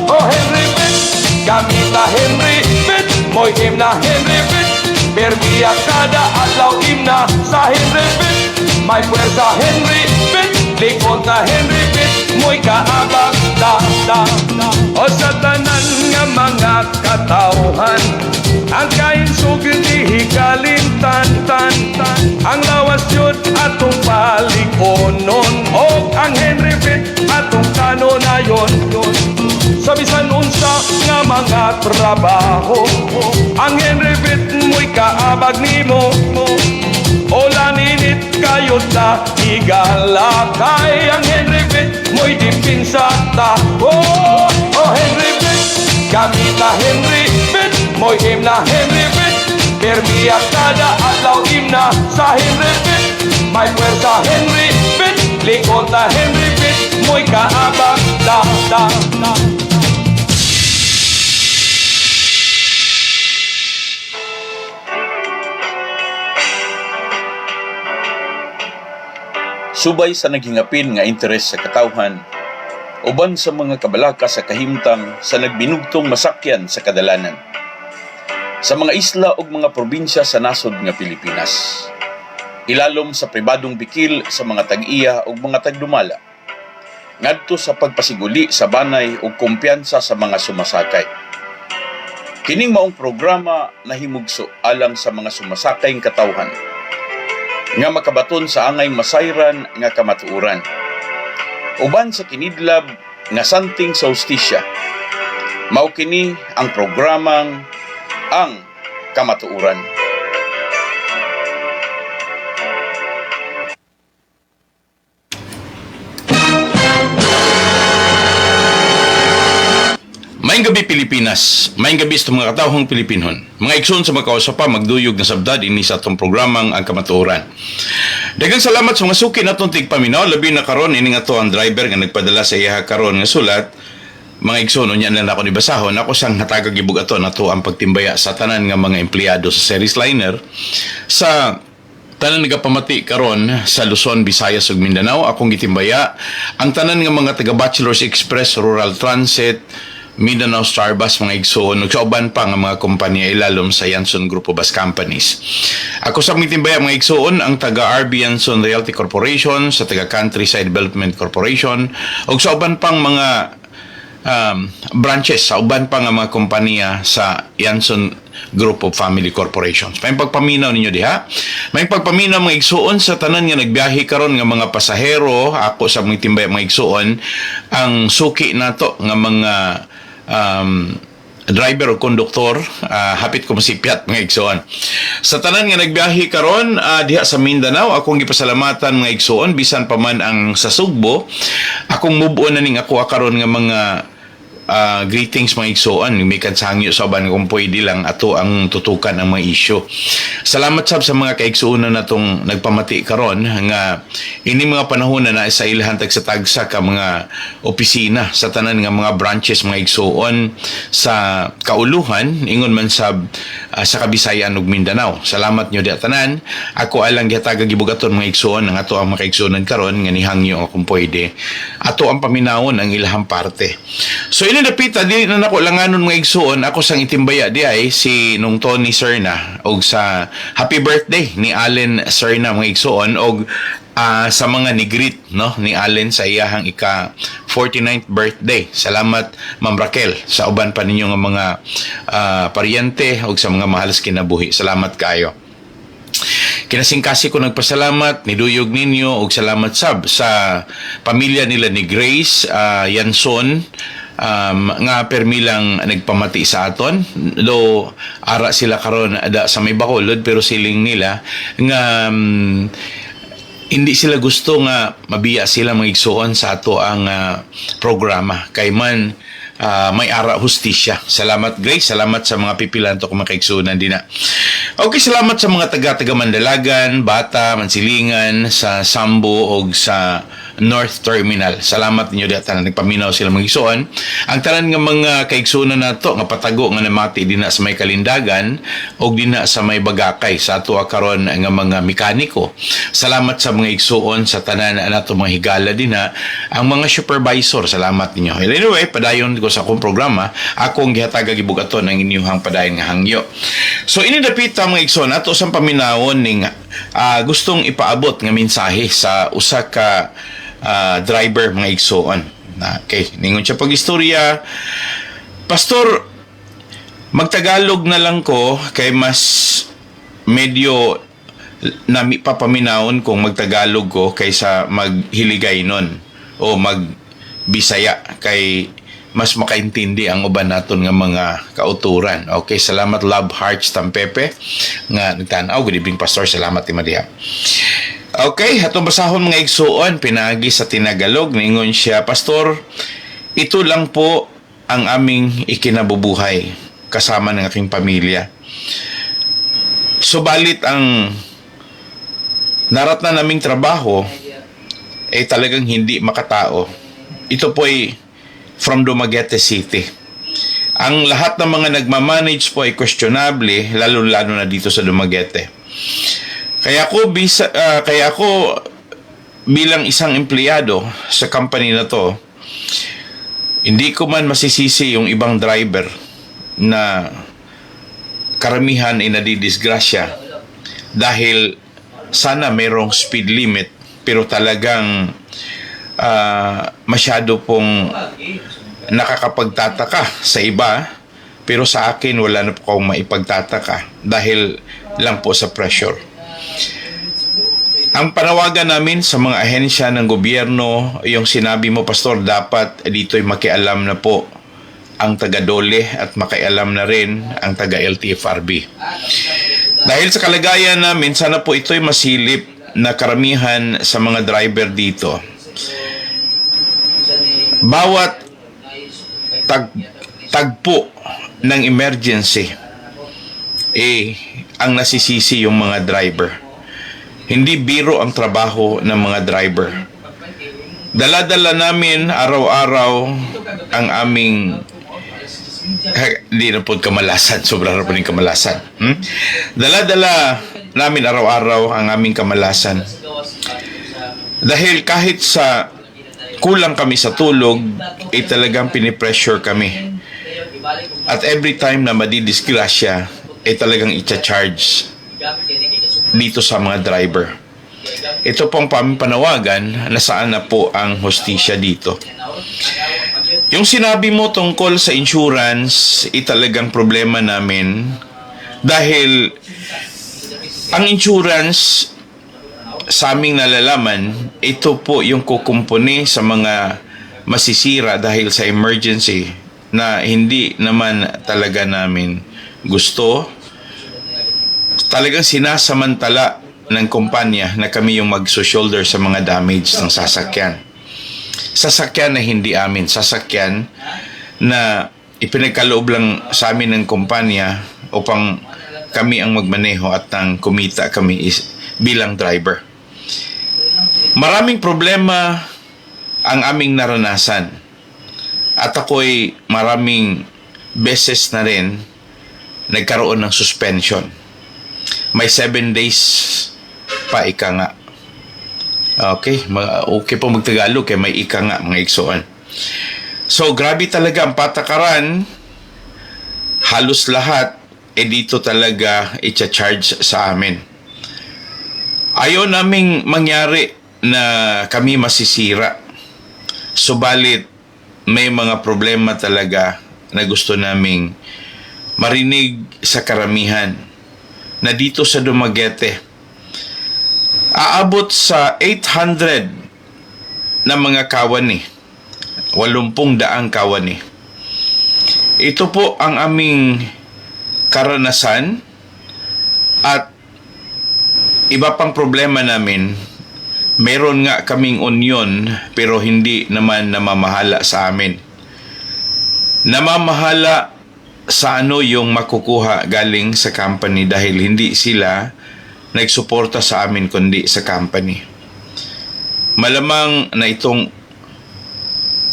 oh Henry Pitt, gamita Henry Pitt, mo'y himna Henry Pitt, permiya kada adlaw himna sa Henry Pitt. May puwersa Henry Pitt, likod na Henry Pitt, mo'y kaabag o sa tanan nga mga katawhan, ang kainsugid ihikalimtan ang lawas yun atong palikonon, o ang Henry Pitt atong kanonayon. Sa bisan unsa nga mga trabaho, ang Henry Pitt mo'y kaabag nimo, o laninit kayo ta igalakay, ang Henry Pitt mo'y dipinsa ta. Oh Henry Pitt, gamita Henry Pitt, mo'y himna Henry Pitt, permiya kada adlaw himna sa Henry Pitt. May puwersa Henry Pitt, likod na Henry Pitt, mo'y kaabag Subay sa naghingapin nga interes sa katawhan, uban sa mga kabalaka sa kahimtang sa nagbinugtong masakyan sa kadalanan, sa mga isla ug mga probinsya sa nasod nga Pilipinas, ilalom sa pribadong bikil sa mga tag-iya ug mga tagdumala, ngadto sa pagpasiguli sa banay ug kumpiyansa sa mga sumasakay. Kining maong programa nahimugso alang sa mga sumasakayng katawhan, nga makabaton sa angay masayran nga kamatuoran, uban sa kinidlab nga santing sa hustisya. Mao kini ang programang Ang Kamatuoran. Maayong gabi Pilipinas, maayong gabi sa mga katawhang Pilipinhon. Mga igsoon sa mga kausapa, magduyog na sabdad ini sa atong programang Ang Kamatuoran. Daghang salamat sa mga suki natong tigpaminaw, labi na karon ini nga to ang driver nga nagpadala sa iya karon nga sulat. Mga igsoon unya na ako ni basahon, ako sang hatagag gibug ato nato ang pagtimbaya sa tanan nga mga empleyado sa Series Liner sa tanan nagapamati karon sa Luzon, Visayas ug Mindanao. Akong gitimbaya ang tanan nga mga taga Bachelors Express, Rural Transit, Mindanao Star Bus, mga igsoon, ug sa uban pa nga mga kompanya ilalom sa Yanson Group of Bus Companies. Ako sa mitimbaya mga igsoon ang taga RB Yanson Realty Corporation, sa taga Countryside Development Corporation, ug sa uban pang mga branches sa uban pa nga mga kompanya sa Yanson Group of Family Corporations. May pagpaminaw ninyo diha. May pagpaminaw mga igsuon sa tanan nga nagbiyahe karon nga mga pasahero. Ako sa mga timbay mga igsuon ang suki nato nga mga driver o konduktor, hapit ko masipyat mga igsuon. Sa tanan nga nagbiyahe karon diha sa Mindanao, akong gipasalamatan mga igsuon bisan pa man ang sa Sugbo. Akong move on na ning ako karon nga mga greetings mga igsuon, may kansangyo sa uban kung pwede lang ato ang tutukan ang mga isyu. Salamat sab sa mga kaigsuonan natong nagpamati karon nga ini mga panahon na sa ilahan tag sa tagsa ka mga opisina sa tanan nga mga branches mga igsuon sa kauluhan ingon man sab sa Kabisayan ug Mindanao. Salamat nyo di tanan. Ako alang gihatag gibugaton mga igsuon ang ato ang mga kaigsuonan karon nga nihangyo kung pwede ato ang paminawon ang ilahang parte. So ini napita di na nako langanon mga igsuon, ako sang itimbaya di ay si nung Tony Serna og sa happy birthday ni Allen Serna mga igsuon og sa mga nigrit no ni Allen sa iyahang ika 49th birthday. Salamat Ma'am Raquel sa uban pa ninyo nga mga paryente og sa mga mahalas kinabuhi. Salamat kayo. Kinasingkasi ko nagpasalamat ni Duyog ninyo og salamat sab sa pamilya nila ni Grace Yanson nga permilang nagpamati sa aton, do ara sila karon ada sa may Bacolod pero siling nila nga hindi sila gusto nga mabiya sila mga igsuon sa ato ang programa kay man may ara hustisya. Salamat Grace, salamat sa mga pipilanto kung makaigsunan din na. Okay, salamat sa mga taga Mandalagan, Bata, Mansilingan, sa Sambo o sa North Terminal. Salamat ninyo diha tanan nagpaminaw sila mga igsoon. Ang tanan nga mga kaigsunan nato nga patago nga namati dinha sa may Kalindagan og dinha sa may Bagakay sa ato karon nga mga mekaniko. Salamat sa mga igsuon sa tanan nato mga higala dinha, ang mga supervisor. Salamat ninyo. Anyway, padayon ko sa akong programa, akong gihatag gibugaton ang inyong padayon nga hangyo. So inidapita mga igsoon ato sa paminawon ning gustong ipaabot nga mensahe sa usa ka driver mga igsoon. Okay, ningon siya pag-istorya. Pastor, magtagalog na lang ko kay mas medyo nami papaminawon kung magtagalog ko kaysa maghiligay nun o magbisaya kay mas makaintindi ang uban naton nga mga kauturan. Okay, salamat Love Hearts Tampepe nga nagtanaw. Good evening Pastor, salamat ti Maria. Okay, atong basahon mga igsuon, pinagi sa tinagalog, ningon siya, Pastor, ito lang po ang aming ikinabubuhay kasama ng aking pamilya. Subalit ang naratna naming trabaho ay talagang hindi makatao. Ito po ay from Dumaguete City. Ang lahat ng mga nagmamanage po ay questionable, lalo-lalo na dito sa Dumaguete. Kaya ako bilang isang empleyado sa company na to, hindi ko man masisisi yung ibang driver na karamihan ay nadidisgrasya dahil sana mayroong speed limit pero talagang masyado pong nakakapagtataka sa iba, pero sa akin wala na po akong maipagtataka dahil lang po sa pressure. Ang panawagan namin sa mga ahensya ng gobyerno, yung sinabi mo Pastor, dapat dito'y makialam na po ang taga-DOLE at makialam na rin ang taga-LTFRB. Dahil sa kalagayan namin, sana po ito'y masilip na karamihan sa mga driver dito. Bawat tagpo ng emergency, ang nasisisi yung mga driver. Hindi biro ang trabaho ng mga driver. Dala-dala namin araw-araw ang aming hindi na po kamalasan, sobrang na po ng kamalasan. Dala-dala namin araw-araw ang aming kamalasan. Dahil kahit sa kulang kami sa tulog, talagang pinipressure kami. At every time na madidisgrasya, talagang i-charge dito sa mga driver. Ito pong panawagan na saan na po ang hostisya dito. Yung sinabi mo tungkol sa insurance, talagang problema namin dahil ang insurance sa aming nalalaman, ito po yung kukumpuni sa mga masisira dahil sa emergency na hindi naman talaga namin gusto. Talagang sinasamantala ng kumpanya na kami yung magso-shoulder sa mga damage ng sasakyan. Sasakyan na hindi amin. Sasakyan na ipinagkaloob lang sa amin ng kumpanya upang kami ang magmaneho at ang kumita kami bilang driver. Maraming problema ang aming naranasan. At ako'y maraming beses na rin nagkaroon ng suspension. May 7 days pa ika nga. Okay po magtagalog kaya may ika nga mga igsoon. So grabe talaga ang patakaran. Halos lahat dito talaga i-charge sa amin. Ayaw naming mangyari na kami masisira. Subalit may mga problema talaga na gusto naming marinig sa karamihan na dito sa Dumaguete aabot sa 800 na mga kawani, 80 daang kawani. Ito po ang aming karanasan at iba pang problema namin. Meron nga kaming union pero hindi naman namamahala sa amin. Namamahala sa yung makukuha galing sa company dahil hindi sila nagsuporta sa amin kundi sa company. malamang na itong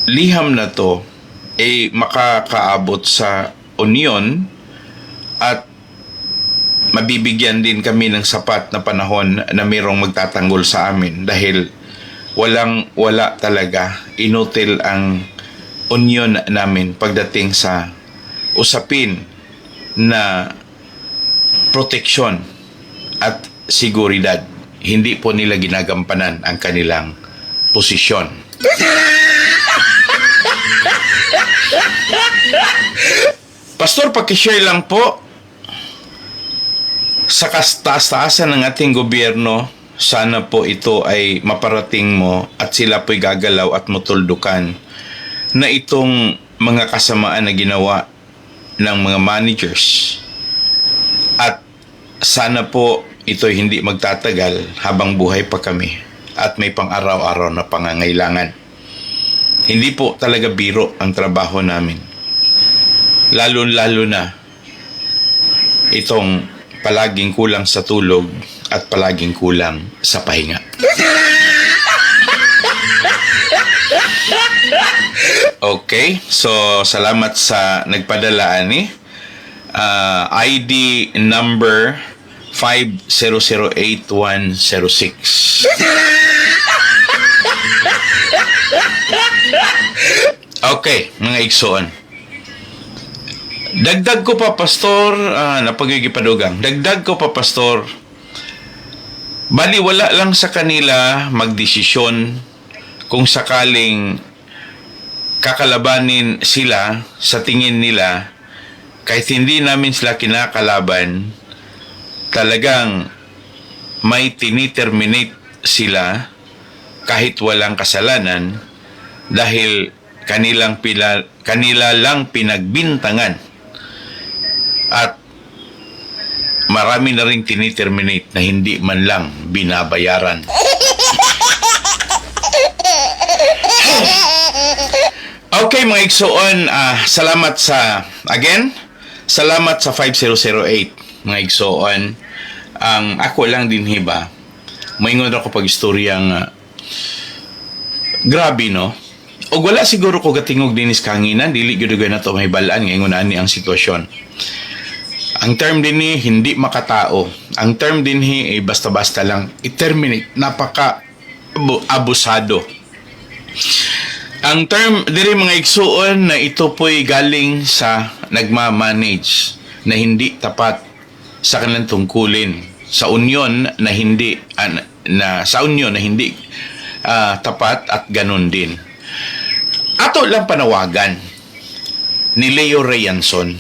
liham na to ay makakaabot sa union at mabibigyan din kami ng sapat na panahon na mayroong magtatanggol sa amin dahil wala talaga, inutil ang union namin pagdating sa usapin na proteksyon at seguridad. Hindi po nila ginagampanan ang kanilang posisyon. Pastor, pakishare lang po sa taas-taasan ng ating gobyerno. Sana po ito ay maparating mo at sila po'y gagalaw at mutuldukan na itong mga kasamaan na ginawa ng mga managers. At sana po ito'y hindi magtatagal habang buhay pa kami at may pang-araw-araw na pangangailangan. Hindi po talaga biro ang trabaho namin. Lalo-lalo na itong palaging kulang sa tulog at palaging kulang sa pahinga. Okay, so salamat sa nagpadala ani. ID number 5008106. Okay, mga igsoon. Dagdag ko pa, Pastor, napagigipadugang. Dagdag ko pa, Pastor, bali wala lang sa kanila magdesisyon kung sakaling kakalabanin sila sa tingin nila, kahit hindi namin sila kinakalaban, talagang may tiniterminate sila kahit walang kasalanan dahil kanila lang pinagbintangan at marami na rin tiniterminate na hindi man lang binabayaran. Okay, mga igsoon, salamat sa 5008, mga igsoon. Ang ako lang din hiba, maingon ako pag istoryang grabe, no? O wala siguro ko gatingog dinis kanginan, dili gyud na to may balaan ngayon ani ang sitwasyon. Ang term din ni hindi makatao. Ang term din ay basta-basta lang i-terminate. Napaka abusado. Ang term diri mga igsuon na ito po'y galing sa nagmamanage na hindi tapat sa kanilang tungkulin, sa union na hindi tapat at ganun din. Ato lang panawagan ni Leo Reyanson,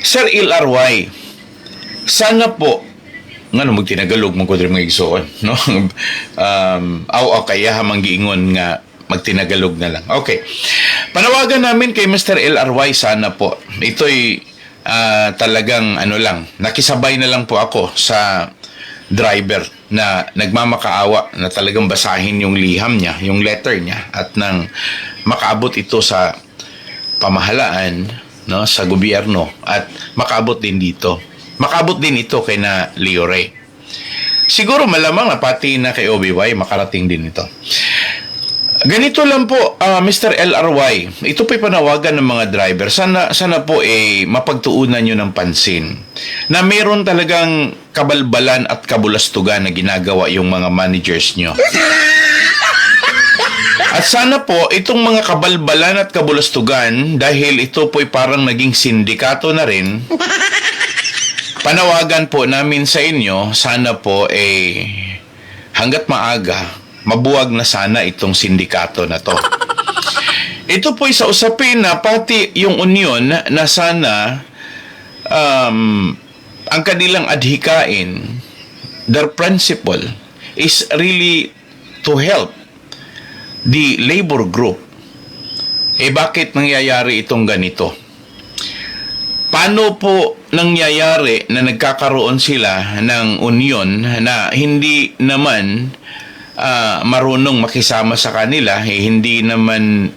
Sir LRY, sana po nga no magtinagalog mo ko diri mga igsoon, no? Kaya hamang giingon nga magtinagalog na lang. Okay. Panawagan namin kay Mr. LRY, sana po ito'y talagang nakisabay na lang po ako sa driver na nagmamakaawa na talagang basahin yung liham niya, yung letter niya, at nang makaabot ito sa pamahalaan, no, sa gobyerno, at makaabot din dito. Makaabot din ito kay na Leo Ray. Siguro malamang na pati na kay OBY makarating din ito. Ganito lang po, Mr. LRY, ito po'y panawagan ng mga driver. Sana po mapagtuunan nyo ng pansin na meron talagang kabalbalan at kabulastugan na ginagawa yung mga managers nyo. At sana po, itong mga kabalbalan at kabulastugan, dahil ito po'y parang naging sindikato na rin, panawagan po namin sa inyo, sana po hanggat maaga, mabuwag na sana itong sindikato na to. Ito po'y sa usapin na pati yung union na sana ang kanilang adhikain, their principle is really to help the labor group. Bakit nangyayari itong ganito? Paano po nangyayari na nagkakaroon sila ng union na hindi naman marunong makisama sa kanila, hindi naman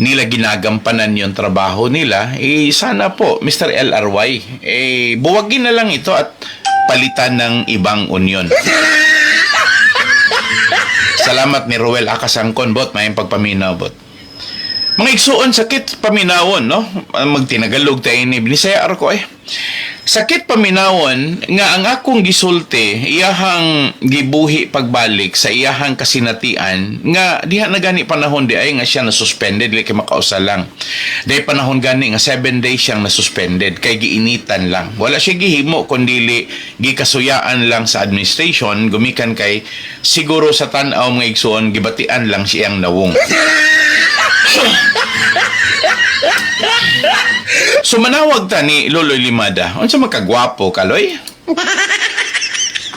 nila ginagampanan yung trabaho nila? Sana po, Mr. LRY, buwagin na lang ito at palitan ng ibang union. Salamat ni Ruel Akasangkon, bot, may pagpaminaw, bot. Mga igsuon, sakit paminawon, no? Magtinagalog tayo ni Binisaya ko eh. Sakit paminawon nga ang akong gisulti, iyahang gibuhi pagbalik sa iyahang kasinatian, nga diha na gani panahon di ay nga siya na-suspended, like makausa lang. Dahil panahon gani nga 7 days siyang na-suspended, kay giinitan lang. Wala siya gihimo, kundili gikasuyaan lang sa administration, gumikan kay siguro sa tanaw mga igsuon, gibatian lang siyang nawong. So manawag ta ni Loloy Limada. Unsa magkagwapo kaloy?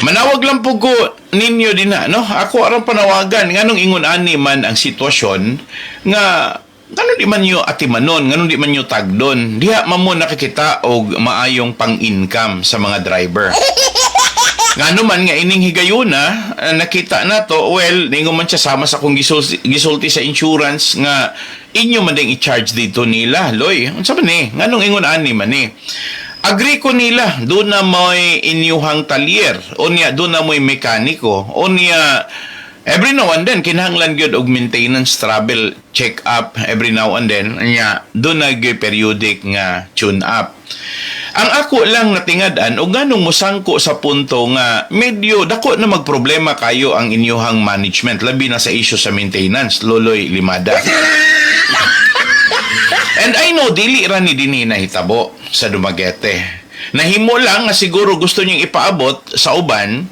Manawag lang po ko ninyo din na, no? Ako arang panawagan nganong ingon ani man ang sitwasyon nga ngano di man yo atimanon, ngano di man yo tagdon. Diha man mo nakikita og maayong pang-income sa mga driver. Ngano man nga ining higayuna, nakita na to, well, ningon man siya sama sa kung gisulti sa insurance nga inyo man ding i-charge dito nila, loy. Unsa man ni? Nganong ingon ani man ni? Agree ko nila, doon na mo'y inyuhang talyer, o niya, doon na mo'y mekaniko, o niya, every now and then, kinahanglan gyud og maintenance, travel, check-up, every now and then, niya, doon na gyud periodic nga tune-up. Ang ako lang natingadan, o ganong musangko sa punto nga, medyo dako na magproblema kayo ang inyuhang management, labi na sa issue sa maintenance, Loloy Limada. And I know, dili ra ni dinhi nahitabo sa Dumaguete. Nahimo lang nga siguro gusto niyang ipaabot sa uban,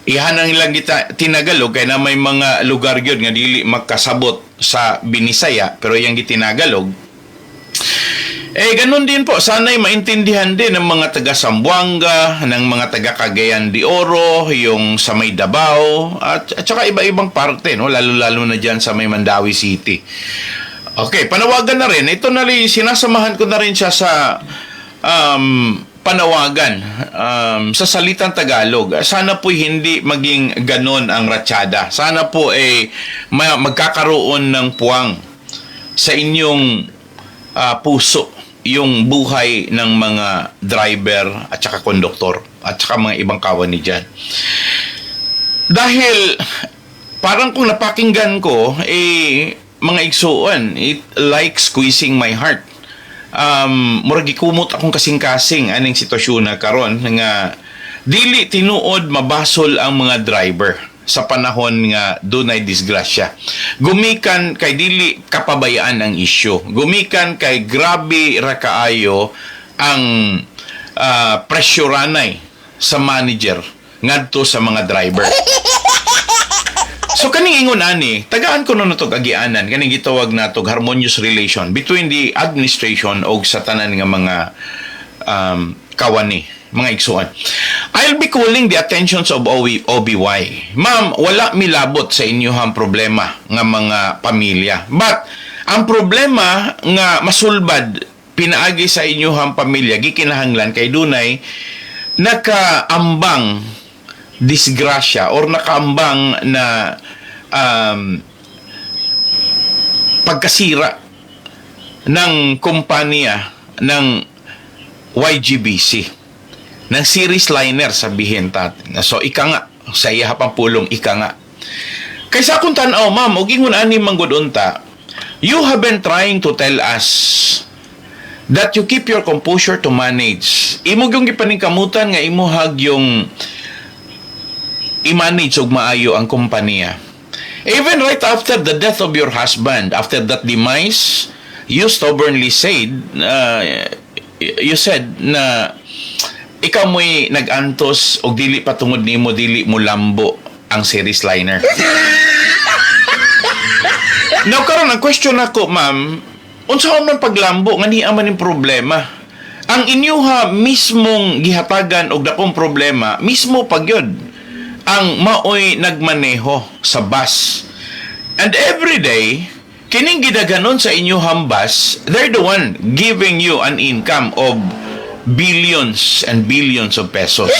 ihanang lang kita tinagalog, kaya na may mga lugar yun nga dili magkasabot sa Binisaya, pero yung gitinagalog. Eh, ganun din po, sana'y maintindihan din ng mga taga Sambuanga, ng mga taga Cagayan de Oro, yung sa may Davao, at saka iba-ibang parte, no? Lalo-lalo na dyan sa may Mandawi City. Okay, panawagan na rin. Ito na rin, sinasamahan ko na rin siya sa panawagan sa salitang Tagalog. Sana po hindi maging ganon ang ratsada. Sana po magkakaroon ng puwang sa inyong puso yung buhay ng mga driver at saka konduktor at saka mga ibang kawan ni dyan. Dahil parang kung napakinggan ko, mga igsuon, it like squeezing my heart. Murag gikumot akong kasing-kasing aning sitwasyon na karon nga dili tinuod mabasol ang mga driver sa panahon nga dunay disgrasya. Gumikan kay dili kapabayaan ang issue. Gumikan kay grabe ra kaayo ang presyoranay sa manager ngadto sa mga driver. So kaning ingon ani, tagaan ko no natog agianan, kaning gitawag natog harmonious relation between the administration og sa tanan nga mga kawani, mga igsuon. I'll be calling the attentions of OBY. Ma'am, wala milabot sa inyong problema nga mga pamilya. But ang problema nga masulbad pinaagi sa inyong pamilya gikinahanglan kay dunay nakaambang disgrasya or nakaambang na pagkasira ng kumpanya ng YGBC ng series liner sabihin tatin. So ika nga sa iya pang pulong ika nga kaysa kung tanaw ma'am og ingon ani manggod unta, you have been trying to tell us that you keep your composure to manage. Imo gyung gipaningkamutan nga imo hag yung i-manage og maayo ang kumpanya. Even right after the death of your husband, after that demise, you stubbornly said, you said na ikaw mo'y nag-antos og dili patungod nimo dili mo lambo ang series liner. Now karon ang question ako, ma'am, unsa man paglambo nga niya man yung problema? Ang inyuha mismong gihatagan og dakong problema, mismo pagyod ang maoy nagmaneho sa bus. And every day, kining gidaganon sa inyong bus, they're the one giving you an income of billions and billions of pesos.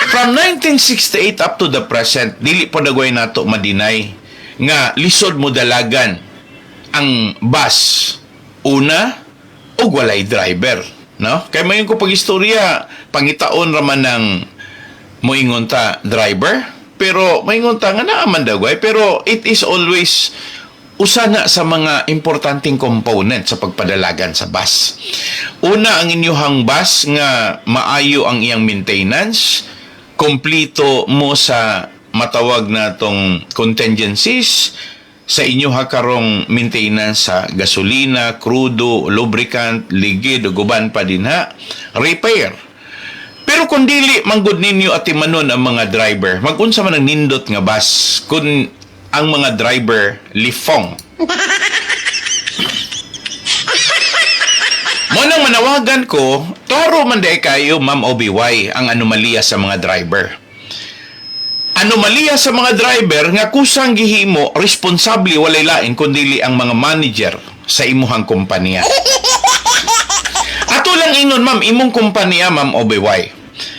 From 1968 up to the present, dili po dagway nato madinay nga lisod mo dalagan ang bus. Una, og walay driver. No? Kaya mayon ko pag-istorya, pangitaon raman ng moingon ta driver, pero maingon ta nga naaman dagway, pero it is always usa na sa mga importanteng component sa pagpadalagan sa bus. Una, ang inyuhang bus nga maayo ang iyang maintenance, kompleto mo sa matawag na tong contingencies, sa inyo karong maintenance sa gasolina, crudo, lubricant, ligid, ug uban pa dinha, repair. Pero kung dili manggod ninyo at timanon ang mga driver, mag-unsa man ang nindot nga bus kung ang mga driver lifong. Mo nang manawagan ko, taro man day kayo, Ma'am OBY, ang anomalya sa mga driver. Anomalya sa mga driver nga kusang gihimo responsable walay lain kundi ang mga manager sa imuhang kumpanya. Ato lang ingon, ma'am, imong kumpanya, Ma'am OBY.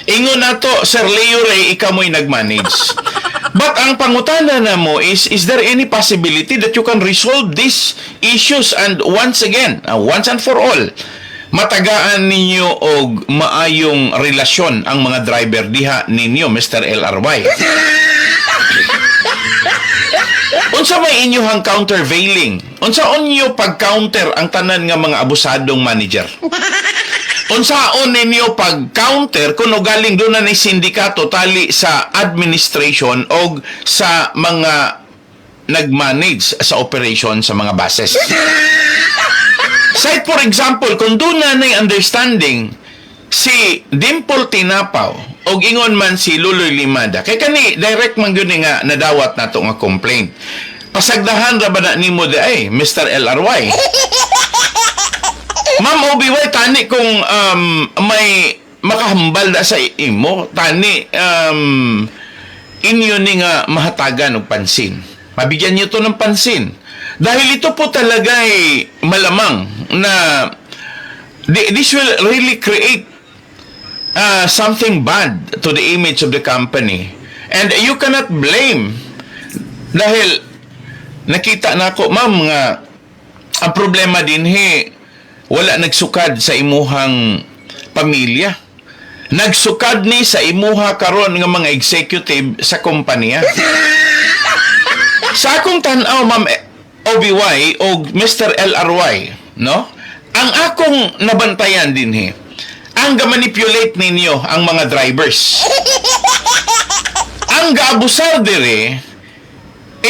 Ingon nato, Sir Leo Ray, ikaw mo'y nag-manage. But ang pangutana na mo is there any possibility that you can resolve these issues and once again, once and for all, matagaan ninyo og maayong relasyon ang mga driver diha ninyo, Mr. LRY? Unsa may inyong countervailing? Unsa onyo pag-counter ang tanan nga mga abusadong manager? Unsaon ninyo pag-counter kung galing doon na ni sindikato tali sa administration o sa mga nag-manage sa operation sa mga bases? Say for example, kung doon na understanding si Dimple Tinapaw o ingon man si Luloy Limada, kay kani direct man yun nga nadawat na ito nga complaint. Pasagdahan ra ba na ni mo ay Mr. LRY? Ma'am OBY, tani kung may makahambal na sa imo, tani inyo ni nga mahatagan og pansin. Mabigyan niyo to ng pansin. Dahil ito po talaga ay malamang na this will really create something bad to the image of the company. And you cannot blame. Dahil nakita na ako, ma'am, nga ang problema din wala nagsukad sa imuhang pamilya. Nagsukad ni sa imuha karon nga mga executive sa kompanya. Sa akong tan-aw, Ma'am OBY o Mr. LRY, no? Ang akong nabantayan din ang ga-manipulate ninyo ang mga drivers. Ang ga-abusar dire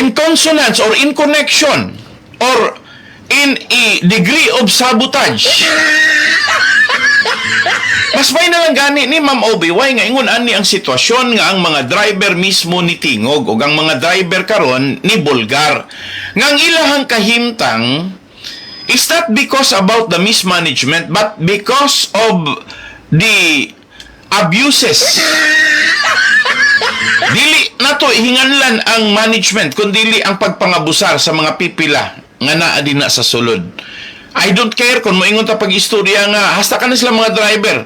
in consonance or in connection or in a degree of sabotage. Mas may na lang gani ni Ma'am OBY nga ingon ani ang sitwasyon nga ang mga driver mismo ni tingog o ang mga driver karon ni bulgar. Nga ang ilahang kahimtang is not because about the mismanagement but because of the abuses. Dili nato hinganlan ang management kundi ang pagpangabusar sa mga pipila nga naa din na sa sulod. I don't care kung moingon ta pag-istorya nga hasta ka na sila mga driver.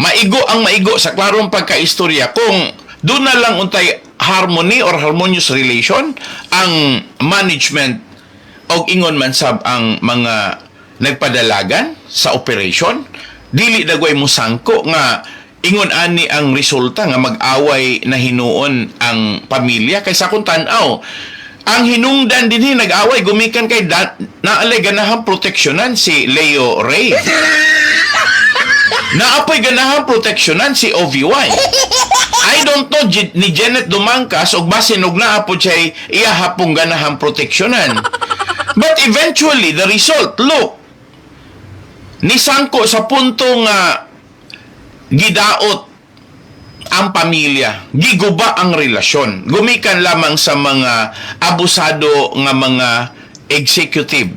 Maigo ang maigo sa klarong pagka-istorya kung doon na lang untay harmony or harmonious relation ang management o ingon man sab ang mga nagpadalagan sa operation. Dili dagway mo sangko nga ingon ani ang resulta nga mag-away na hinuon ang pamilya kaysa kung tan-aw ang hinungdan din nag-away gumikan kay naalay ganahang proteksyonan si Leo Ray. Naapoy ganahang proteksyonan si OVY. I don't know ni Janet Dumangkas og basin og naapod siya iya hapong ganahang proteksyonan. But eventually the result, look, nisangko sa punto nga gidaot ang pamilya, giguba ang relasyon, gumikan lamang sa mga abusado nga mga executive.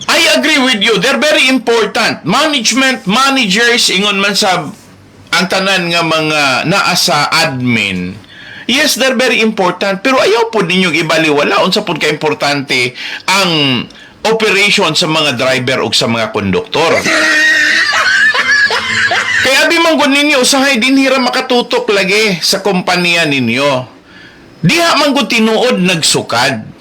I agree with you, they're very important. Management, managers, ingon man sa ang tanan nga mga naa sa admin, yes, they're very important, pero ayaw po ninyong ibaliwala unsa po ka-importante ang operation sa mga driver o sa mga konduktor. Kaya abi manggod ninyo, usahay din hira makatutok lagi sa kompanya ninyo. Diha manggod tinuod nagsukad.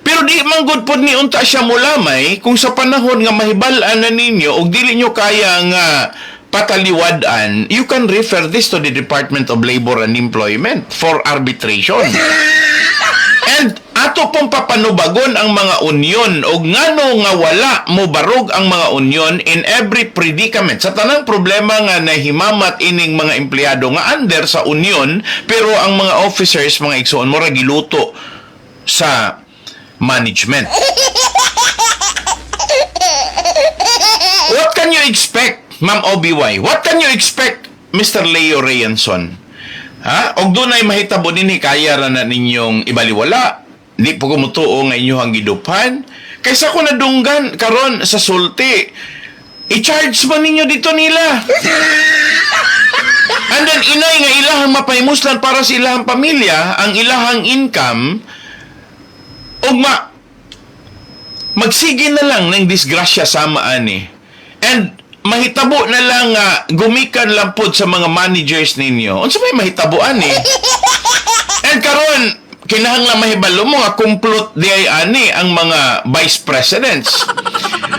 Pero di manggod pod ni unta siya mulamay kung sa panahon nga mahibal-an na ninyo og dili nyo kaya nga pataliwadan, you can refer this to the Department of Labor and Employment for arbitration. And ato pong papanubagon ang mga union o ngano nga wala mo barog ang mga union in every predicament. Sa tanang problema nga nahimamat ining mga empleyado nga under sa union, pero ang mga officers, mga igsoon mo, giluto sa management. What can you expect, Ma'am OBY? What can you expect, Mr. Leo Reyanson? Ha? Og dunay mahitabo dinhi kaya ra na ninyong ibaliwala. Di po kumutuo nga inyong gidupan. Kaysa ko nadunggan karon sa sulti, i-charge man ninyo dito nila. And then inay nga ilahang mapaymuslan para sa ilahang pamilya, ang ilahang income, og magsige na lang ng disgrasya sama ani. And mahitabo na lang gumikan lang pod sa mga managers ninyo. Unsa may mahitaboan eh? And karon kinahanglan mahibalo mo nga kumplot di ay ani ang mga vice presidents.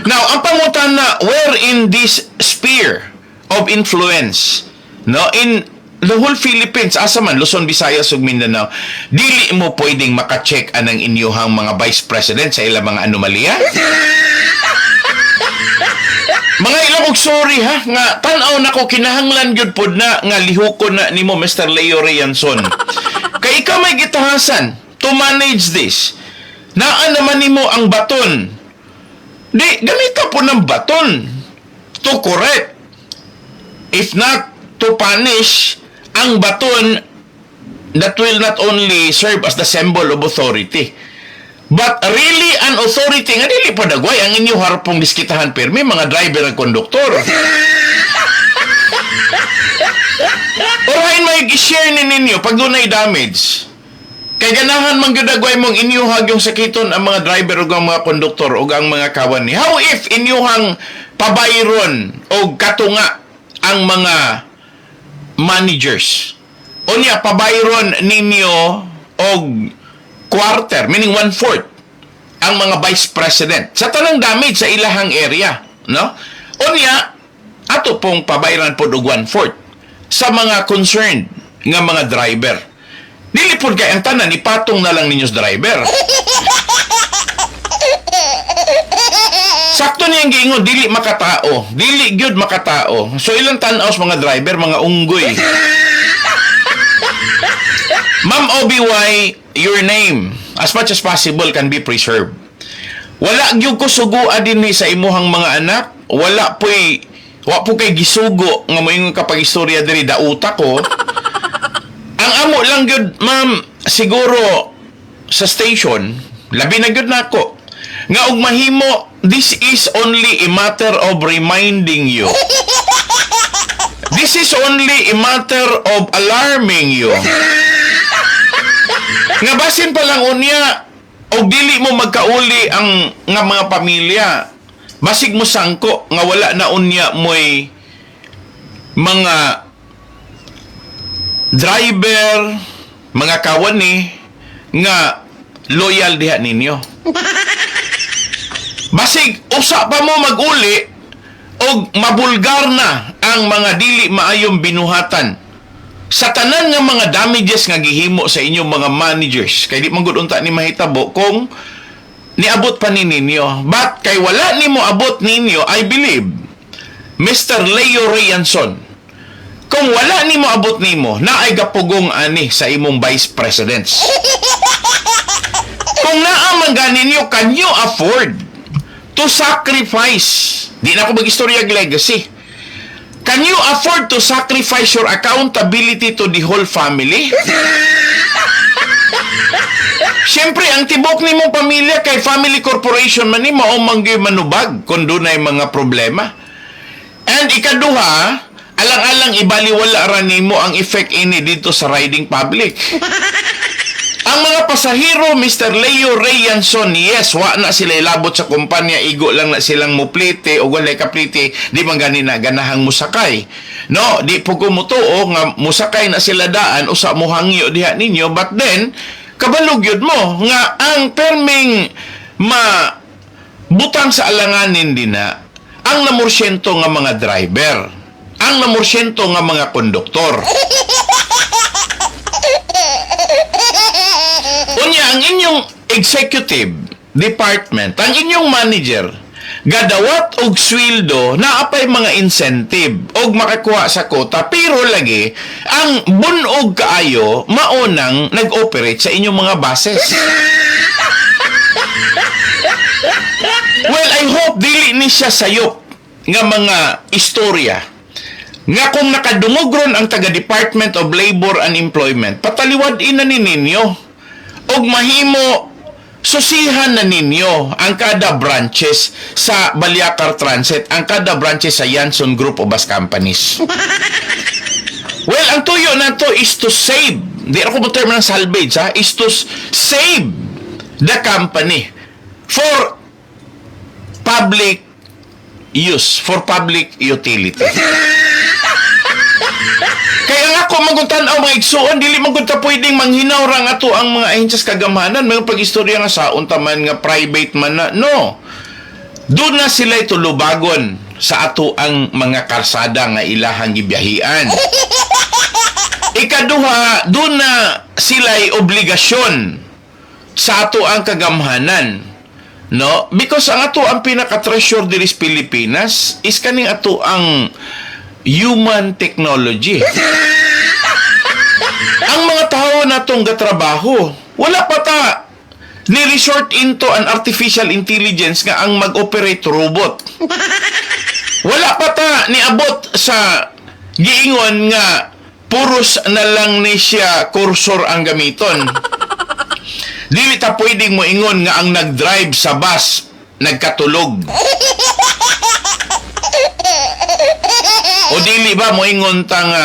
Now, ang pangutana, where in this sphere of influence, no, in the whole Philippines, asa man, Luzon, Visayas, ug Mindanao, dili mo pwedeng makacheck anang inyuhang mga vice president sa ilang mga anomalya? Mga ilang og sorry ha, nga tan-aw nako kinahanglan gyud pod na nga lihukon na nimo Mr. Leo Reyanson. Kay ikaw may gitahasan to manage this. Naa naman nimo ang baton. Di gamita po ng baton to correct. If not to punish, ang baton that will not only serve as the symbol of authority, but really an authority nga dili pa dagway ang inyo harapong diskitahan permi mga driver at konduktor. Orahin may i-share ni ninyo pag dunay damage. Kay ganahan man gyud dagway mong inyuhag yung sakiton ang mga driver ug ang mga konduktor ug ang mga kawan ni. How if inyuhang pabayron o katunga ang mga managers? Unya pabayron ninyo og quarter, meaning 1/4 ang mga vice president sa tanang damage sa ilahang area, no? Unya ato pong pabayran pod og 1/4 sa mga concerned nga mga driver. Dili pod kay ang tanan ipatong na lang ninyo sa driver. Sakto niyang giingon, dili makatao, dili gyud makatao. So ilang tan-aw sa mga driver, mga unggoy. Ma'am OBY, your name, as much as possible, can be preserved. Wala gyud ko sugua dinhi sa imuhang mga anak. Wa po kay gisugo nga moingon kapag istorya diri dauta ko. Ang amo lang gyud, ma'am, siguro sa station, labi na gyud nako nga og mahimo, this is only a matter of reminding you. This is only a matter of alarming you. Nga basin pa lang unya o dili mo magkauli ang nga mga pamilya. Basig mo sangko nga wala na unya mo'y mga driver, mga kawani nga loyal diha ninyo. Basig usa pa mo maguli og mabulgar na ang mga dili maayong binuhatan sa tanan nga mga damages nga gihimo sa inyong mga managers. Kay di man gud unta ni mahitabo kung niabot pa ni ninyo. But kay wala nimo abot ninyo, I believe, Mr. Leo Reyanson, kung wala nimo abot nimo, naay gapugong ani sa imong vice presidents. Kung naaman ganin ninyo, can you afford to sacrifice? Di na ako mag-istorya legacy. Can you afford to sacrifice your accountability to the whole family? Siyempre, ang tibok ni mong pamilya kay family corporation man ni mao manggi manubag kung dunay mga problema. And ikaduha, alang-alang ibaliwala ra nimo ang effect ini dito sa riding public. Ang mga pasahero, Mr. Leo Reyanson, yes, wa na sila ilabot sa kumpanya, igo lang na silang muplite o walay kaplite, di man gani na ganahang musakay. No, di po kumutuo nga musakay na sila daan, usa mo hangyo diha ninyo, but then, kabalog yun mo, nga ang perming butang sa alanganin din na, ang namorsyento nga mga driver, ang namorsyento nga mga konduktor. Unya, ang inyong executive department, ang inyong manager, gadawat og sweldo na apay mga incentive og makakuha sa kota, pero lagi ang bunog kaayo maunang nag-operate sa inyong mga bases. Well, I hope dili ni siya sayop nga mga istorya nga kung nakadungog ron ang taga Department of Labor and Employment, pataliwad ina ni ninyo og mahimo susihan na ninyo ang kada branches sa Balyacar Transit, ang kada branches sa Yanson Group of Bus Companies. Well, ang tuyo na to is to save, di ako mo term ng salvage, ha? Is to save the company for public use, for public utility. Kaya nga kung maguntan mga igsuon, dili magunta pwedeng manghinaw ra nga to ang mga ahensyas kagamahanan, mga pag-istorya nga sa untaman nga private man na. No. Doon na sila tulubagon sa ato ang mga karsada nga ilahang gibiyahian. Ikaduha, doon na sila'y obligasyon sa ato ang kagamhanan. No? Because ang ato ang pinaka-treasure diri sa Pilipinas is kaning ato ang human technology. Ang mga tao na itong gatrabaho, wala pa ta ni-resort into an artificial intelligence nga ang mag-operate robot. Wala pa ta niabot sa giingon nga puros na lang ni siya cursor ang gamiton. Dili ta pwedeng mo ingon nga ang nag-drive sa bus nagkatulog. O dili ba mo ingon ta nga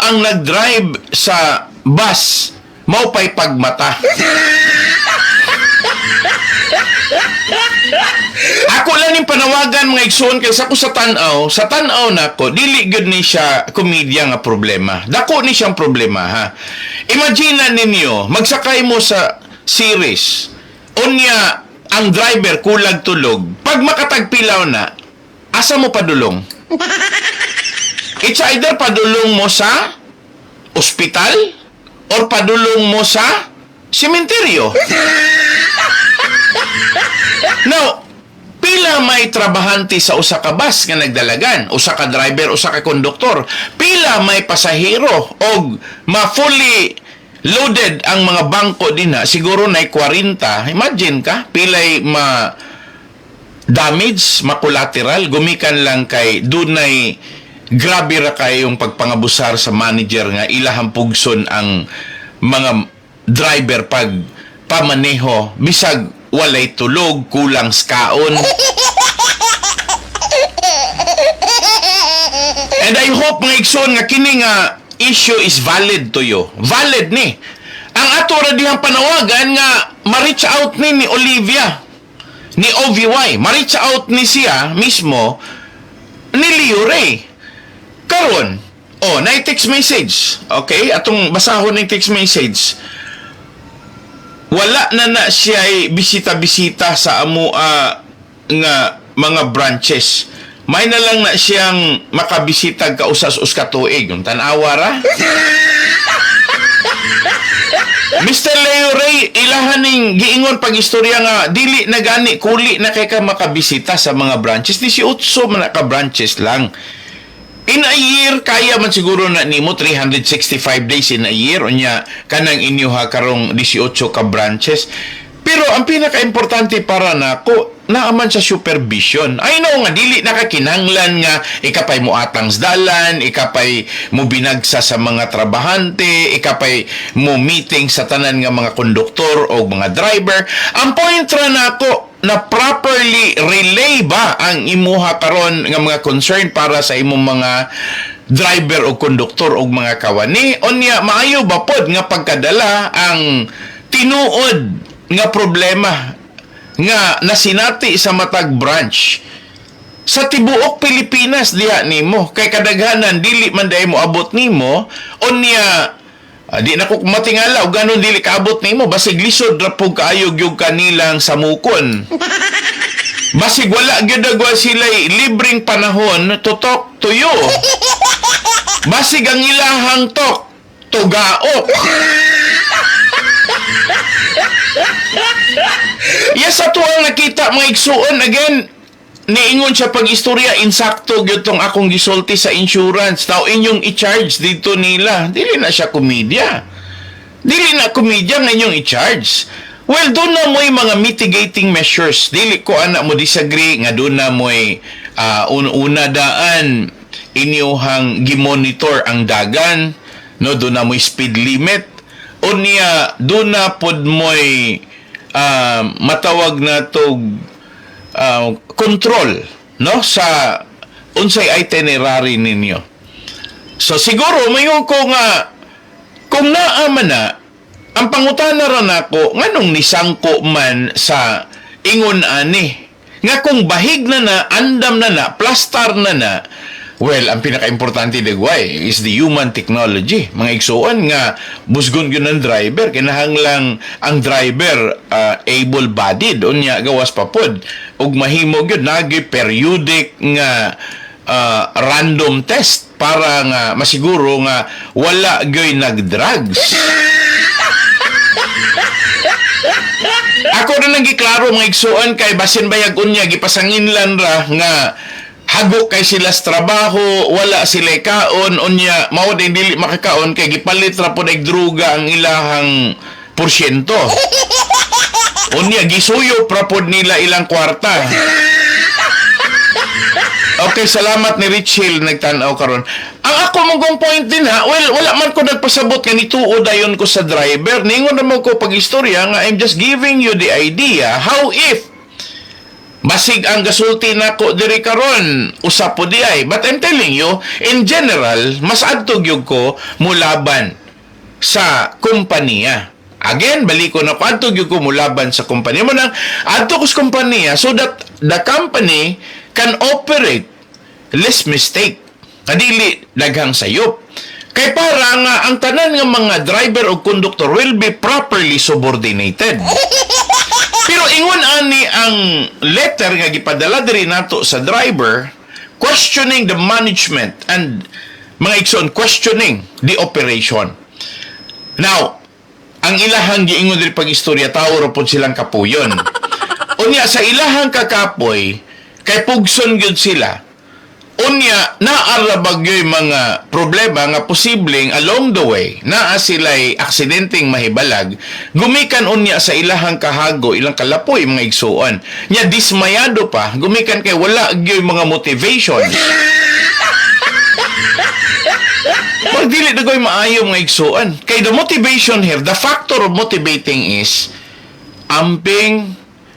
ang nag-drive sa bus mao pay pagmata. Ako lang yung panawagan mga igsoon kaysa ko sa tanaw na ko, dili good ni siya komedya nga problema. Dako ni siyang problema, ha. Imagine ninyo, magsakay mo sa series, unya ang driver kulag tulog, pag makatagpilaw na, asa mo padulong? It's either padulong mo sa ospital or padulong mo sa sementeryo. Now, pila may trabahante sa usa ka bus nga nagdalagan, usa ka driver, usa ka konduktor, pila may pasahero og ma-fully loaded ang mga bangko dinha, siguro na 40. Imagine ka, pilay damage, ma-collateral, gumikan lang kay dunay grabe ra kayong pagpangabusar sa manager nga ilahang pugson ang mga driver pag pamaneho, bisag walay tulog, kulang skaon. And I hope mga igsoon nga kini nga issue is valid to you. Valid ni. Ang ato ra dihang panawagan nga ma-reach out ni Olivia, ni OVY. Ma-reach out ni siya mismo ni Leo Ray. Karon, na text message. Okay? Atong basahon ng text message. Wala na siya bisita-bisita sa amo nga mga branches. May na lang na siyang makabisita kausas-us katuig. Yung tanawa ra. Mr. Leo Ray, ilahaning giingon pag-istorya nga dili na gani kuli na kay ka makabisita sa mga branches. 18 man ka branches lang. In a year, kaya man siguro na nimo 365 days in a year. Unya, kanang inyo ha karong 18 ka branches. Pero ang pinaka-importante para nako, naaman sa supervision. I know nga, dili nakakinanglan nga ikapay mo atang dalan, ikapay mo binagsa sa mga trabahante, ikapay mo meeting sa tanan nga mga konduktor o mga driver. Ang point ra nako, na properly relay ba ang imuha karon nga mga concern para sa imong mga driver o konduktor o mga kawani? Onya, maayo ba pod nga pagkadala ang tinuod nga problema nga nasinati sa matag branch sa tibuok Pilipinas diha nimo, kay kadaghanan dili man day mo abot nimo. Onya, di na ko matingala o ganon dili kaabot nimo, basig lisod ra pug kaayog yung kanilang samukon. Basig wala gyud agwa sila libreng panahon to talk to you. Basig ang ilahang talk tugaok. Yes, ato ang nakita mga igsuon again. Niingon siya pag-istorya, insakto gyud tong akong gisulti sa insurance. Tao inyong i-charge dito nila. Dili na siya komedya. Dili na komedya nga inyong i-charge. Well, doon na mo'y mga mitigating measures. Dili ko ana mo disagree nga doon na mo'y una daan inyuhang gimonitor ang dagan. No, doon na mo'y speed limit. Unya, doon na pod mo'y matawag na to control, no, sa unsay itinerary ninyo. So siguro mayon ko nga kung naa man na ang pangutana ra nako nganong nisangko man sa ingon ani nga kung bahig na andam na plastar na well, ang pinaka-importante dagway is the human technology. Mga igsuon nga busgon gyud ng driver, kinahanglang ang driver able-bodied unya gawas pa pod ug mahimo gyud nagi periodic nga random test para nga masiguro nga wala gyud nag-drugs. Ako na nang giklaro mga igsuon kay basin bayag unya gipasanginlan ra nga hagok kay sila sa trabaho, wala sila kaon, unya mao din dili makakaon kay gipalit ra pod og druga ang ilahang porsyento. Unya gisuyo ra pod nila ilang kwarta. Okay, salamat ni Richel nagtan-aw karon. Ang ako mong point din ha, well, wala man ko nagpasabot nga nituod ayon ko sa driver. Ningon naman ko pag-istorya nga I'm just giving you the idea how if basig ang gasulti nako diri karon usap po di ay, but I'm telling you in general mas adtog gyud ko mulaban sa kumpanya. Again, balik ko na adtog gyud ko mulaban sa kumpanya mo nang adto ko sa kumpanya so that the company can operate less mistake kadili daghang sayop. Kay para nga ang tanan nga mga driver o conductor will be properly subordinated. Pero ingon ani ang letter nga gipadala diri nato sa driver questioning the management and mga igsoon questioning the operation. Now, ang ilahang giingon diri pag-istorya tao ra pod silang kapuyon. Unya sa ilahang kakapoy kay pugson gyud sila. Unya naara bagyoy mga problema nga posibleng along the way naa sila'y aksidenteng mahibalag gumikan unya sa ilahang kahago ilang kalapoy mga igsuon nya dismayado pa gumikan kay wala gyoy mga motivation. Pag dili na goy maayo mga igsuon kay the motivation here, the factor of motivating is amping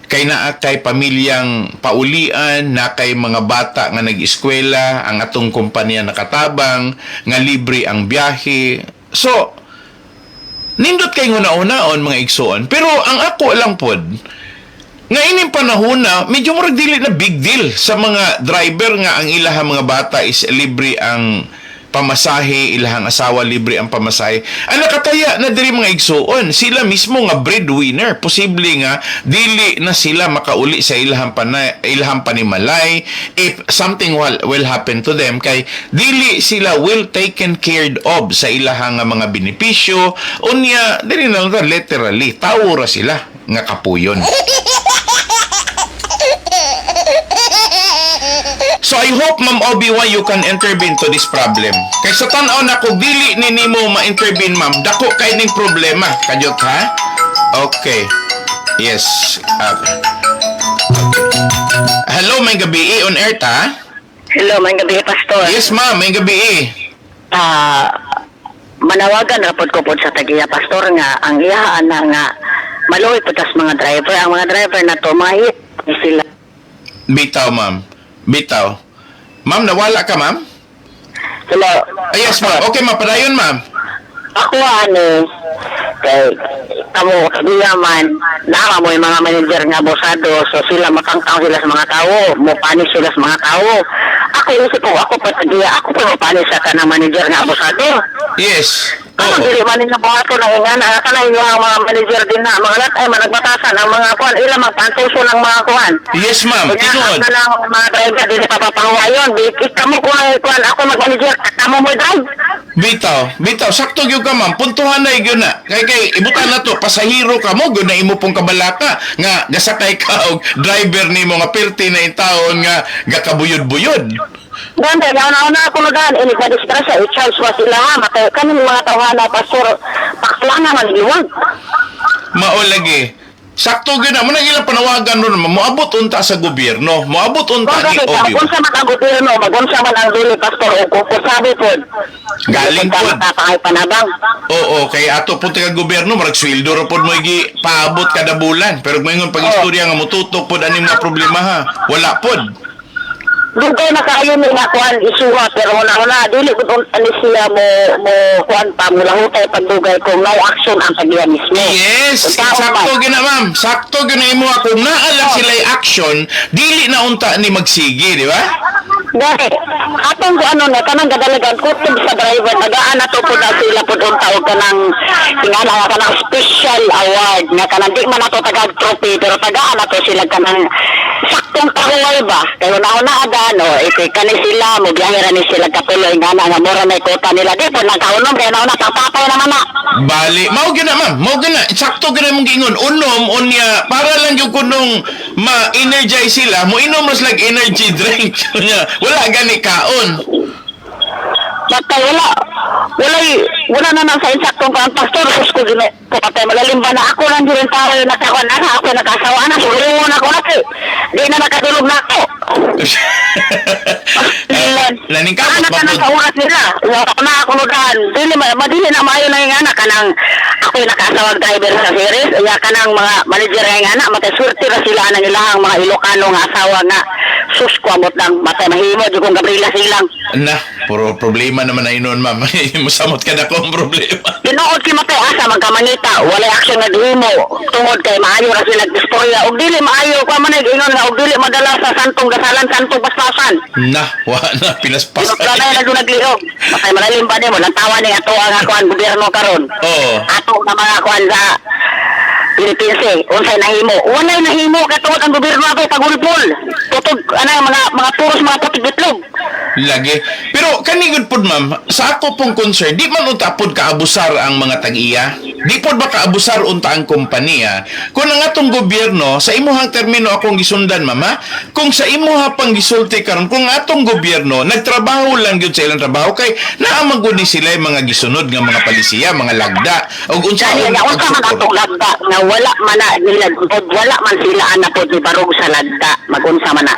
kay naa kay pamilyang paulian, na kay mga bata nga nag-eskwela, ang atong kumpanya nakatabang, nga libre ang biyahe. So, nindot kay una-unaon mga igsuon. Pero ang ako lang pod, nga ining panahon na, medyo murag dili na big deal sa mga driver nga ang ilahang mga bata is libre ang pamasahe, ilahang asawa libre ang pamasahe. Ang nakataya na diri mga igsuon, sila mismo nga breadwinner, posible nga dili na sila makauli sa ilahang panimalay if something will happen to them kay dili sila will taken care of sa ilahang mga benepisyo. Unya dili na lang literally tawo ra sila nga kapuyon. So I hope Ma'am Obi-Wan you can intervene to this problem. Kay sa tan-aw na ko dili ni nimo ma-intervene ma'am, dako kay ning problema. Kadyot ha? Okay. Yes. Hello, may gabi on air ta? Hello, may gabi, Pastor. Yes ma'am, may gabi. Manawagan rapod ko po sa tagiya, Pastor, nga ang ihaan na nga maluwi po tas mga driver. Ang mga driver na to, mahit sila. Bitaw ma'am. Bitaw. Ma'am, nawala ka ma'am? Hello. Yes ma'am. Okay ma'am, padayon ma'am. Ako kay kamo kabiya man, nama mo yung mga manager nga abusado, so sila makangkang sila sa mga tao, mupanis sila sa mga tao. Ako isip ko, ako pa tagiya, ako pa mupanis sa kanang manager nga abusado. Yes. Ano, dili man ninyo buhato na ingana. Kanang yung mga manager din na. Mga lahat ay managbatasan ang mga kuhan. Ilang magpantuso ng mga kuhan. Yes, ma'am. Kaya Tinuod. na lang mga driver, dili papapanguha yun. Ikaw mo kuhan, ako mag-manager, kamo mo drive. Bitaw, sakto gyud ka ma'am. Puntuhan na gyud na. Kay ibutan na to, pasahero ka mo gyud na imo pong kabalaka nga gasakay ka og driver nimo nga perti na taon nga gakabuyod-buyod. Ganda, nauna ako na daan, inig na disgrasya, i-charge mo sila ha, matay kanil mga tawhana, pastor, pakla naman, iwag. Mao lagi. Sakto gyud na mo nang ilang panawagan ron moabot unta sa gobyerno, moabot unta ni OBIO. Kung sa makagobyerno, magunsa man ang duli, pastor, o kung sabi po, Galing pod. Matapakay panabang. Oo, kay ato po taga gobyerno marag sweldo ra pod mo igi paabot kada bulan. Pero ngayon pag istorya nga mututok pod ani mga problema ha. Wala pod. Dugay na kayo ni nakuan isuha, pero una dili ko ani siya mo kuan pa mo lang utay pagdugay kung no action ang pagiya mismo. Yes, sakto gina ma'am. Sakto gina imo kung naala sila action, dili na unta ni magsige, di ba? Dahil, atong ano na, kanang gadalagan, kutub sa driver, nagaan na to po na sila po doon tawag ka ng, tingala nga kanang special award, na kanang di man na to tagag trophy, pero tagaan na to sila kanang saktong kahuay ba? Kaya na aga, no, ito kani sila, magyahira ni sila kapuloy nga nga mura may kota nila, di po nagkaunom, kaya nauna, papapay naman na. Bali, mao gyud na ma'am, mao gyud na. Sakto gyud mong giingon, unom unya para lang gyud kunong ma-energize sila, mo inom mas like energy drink. Wala gani kaon. Basta wala na nang sa insaktong kang pastor, sus ko gini, kapatay malalim ba na ako lang din tao yung nakakuan na ako nakasawa na, sulingon ako na ko. Di na nakatulog na ako. Laning ka anak ka ba na sa oras nila. Wala na ako nudahan. Madili na maayo na yung anak ka ng ako yung nakasawag driver sa series. Iya ka ng mga manager yung anak. Matay-surti na sila ng ilang mga Ilocano nga asawa nga. Sus ko amot ng matay mahimo. Di kong Gabriela silang. na, puro problema naman na inon ma'am. Musamot ka na kong problema. Tinuod ki matay asa magkamangita. Walay action nga dihimo. Tungod kay maayo na sila distorya. Og dili maayo ko man ingon nga og dili madala sa santong gasalan, santong paspasan. Na, wala pinaspas. Pinaglanay na doon nagliog. Matay malalim ba mo? Lantawan ni ato ang akuan gobyerno karon. Oo. Ato na mga akuan sa Pilipinas unsay nahimo. Walay nahimo katungod ang gobyerno ato pagulpol. Tutog mga puros mga putig-itlog. Lagi. Pero kanigod pod ma'am, sa ako pong concern, di man unta pod kaabusar ang mga tag-iya. Di pod ba kaabusar unta ang kompanya? Kung ang atong gobyerno, sa imuhang termino akong gisundan ma'am ha? Kung sa imuha pang gisulti karon, kung atong gobyerno nagtrabaho lang gyud sa ilang trabaho kay naamang gud ni sila yung mga gisunod nga mga palisiya, mga lagda. Og unsa Kaya nga unsa man atong lagda nga wala man na nila wala man sila ana pod ni barog sa lagda magunsa man na.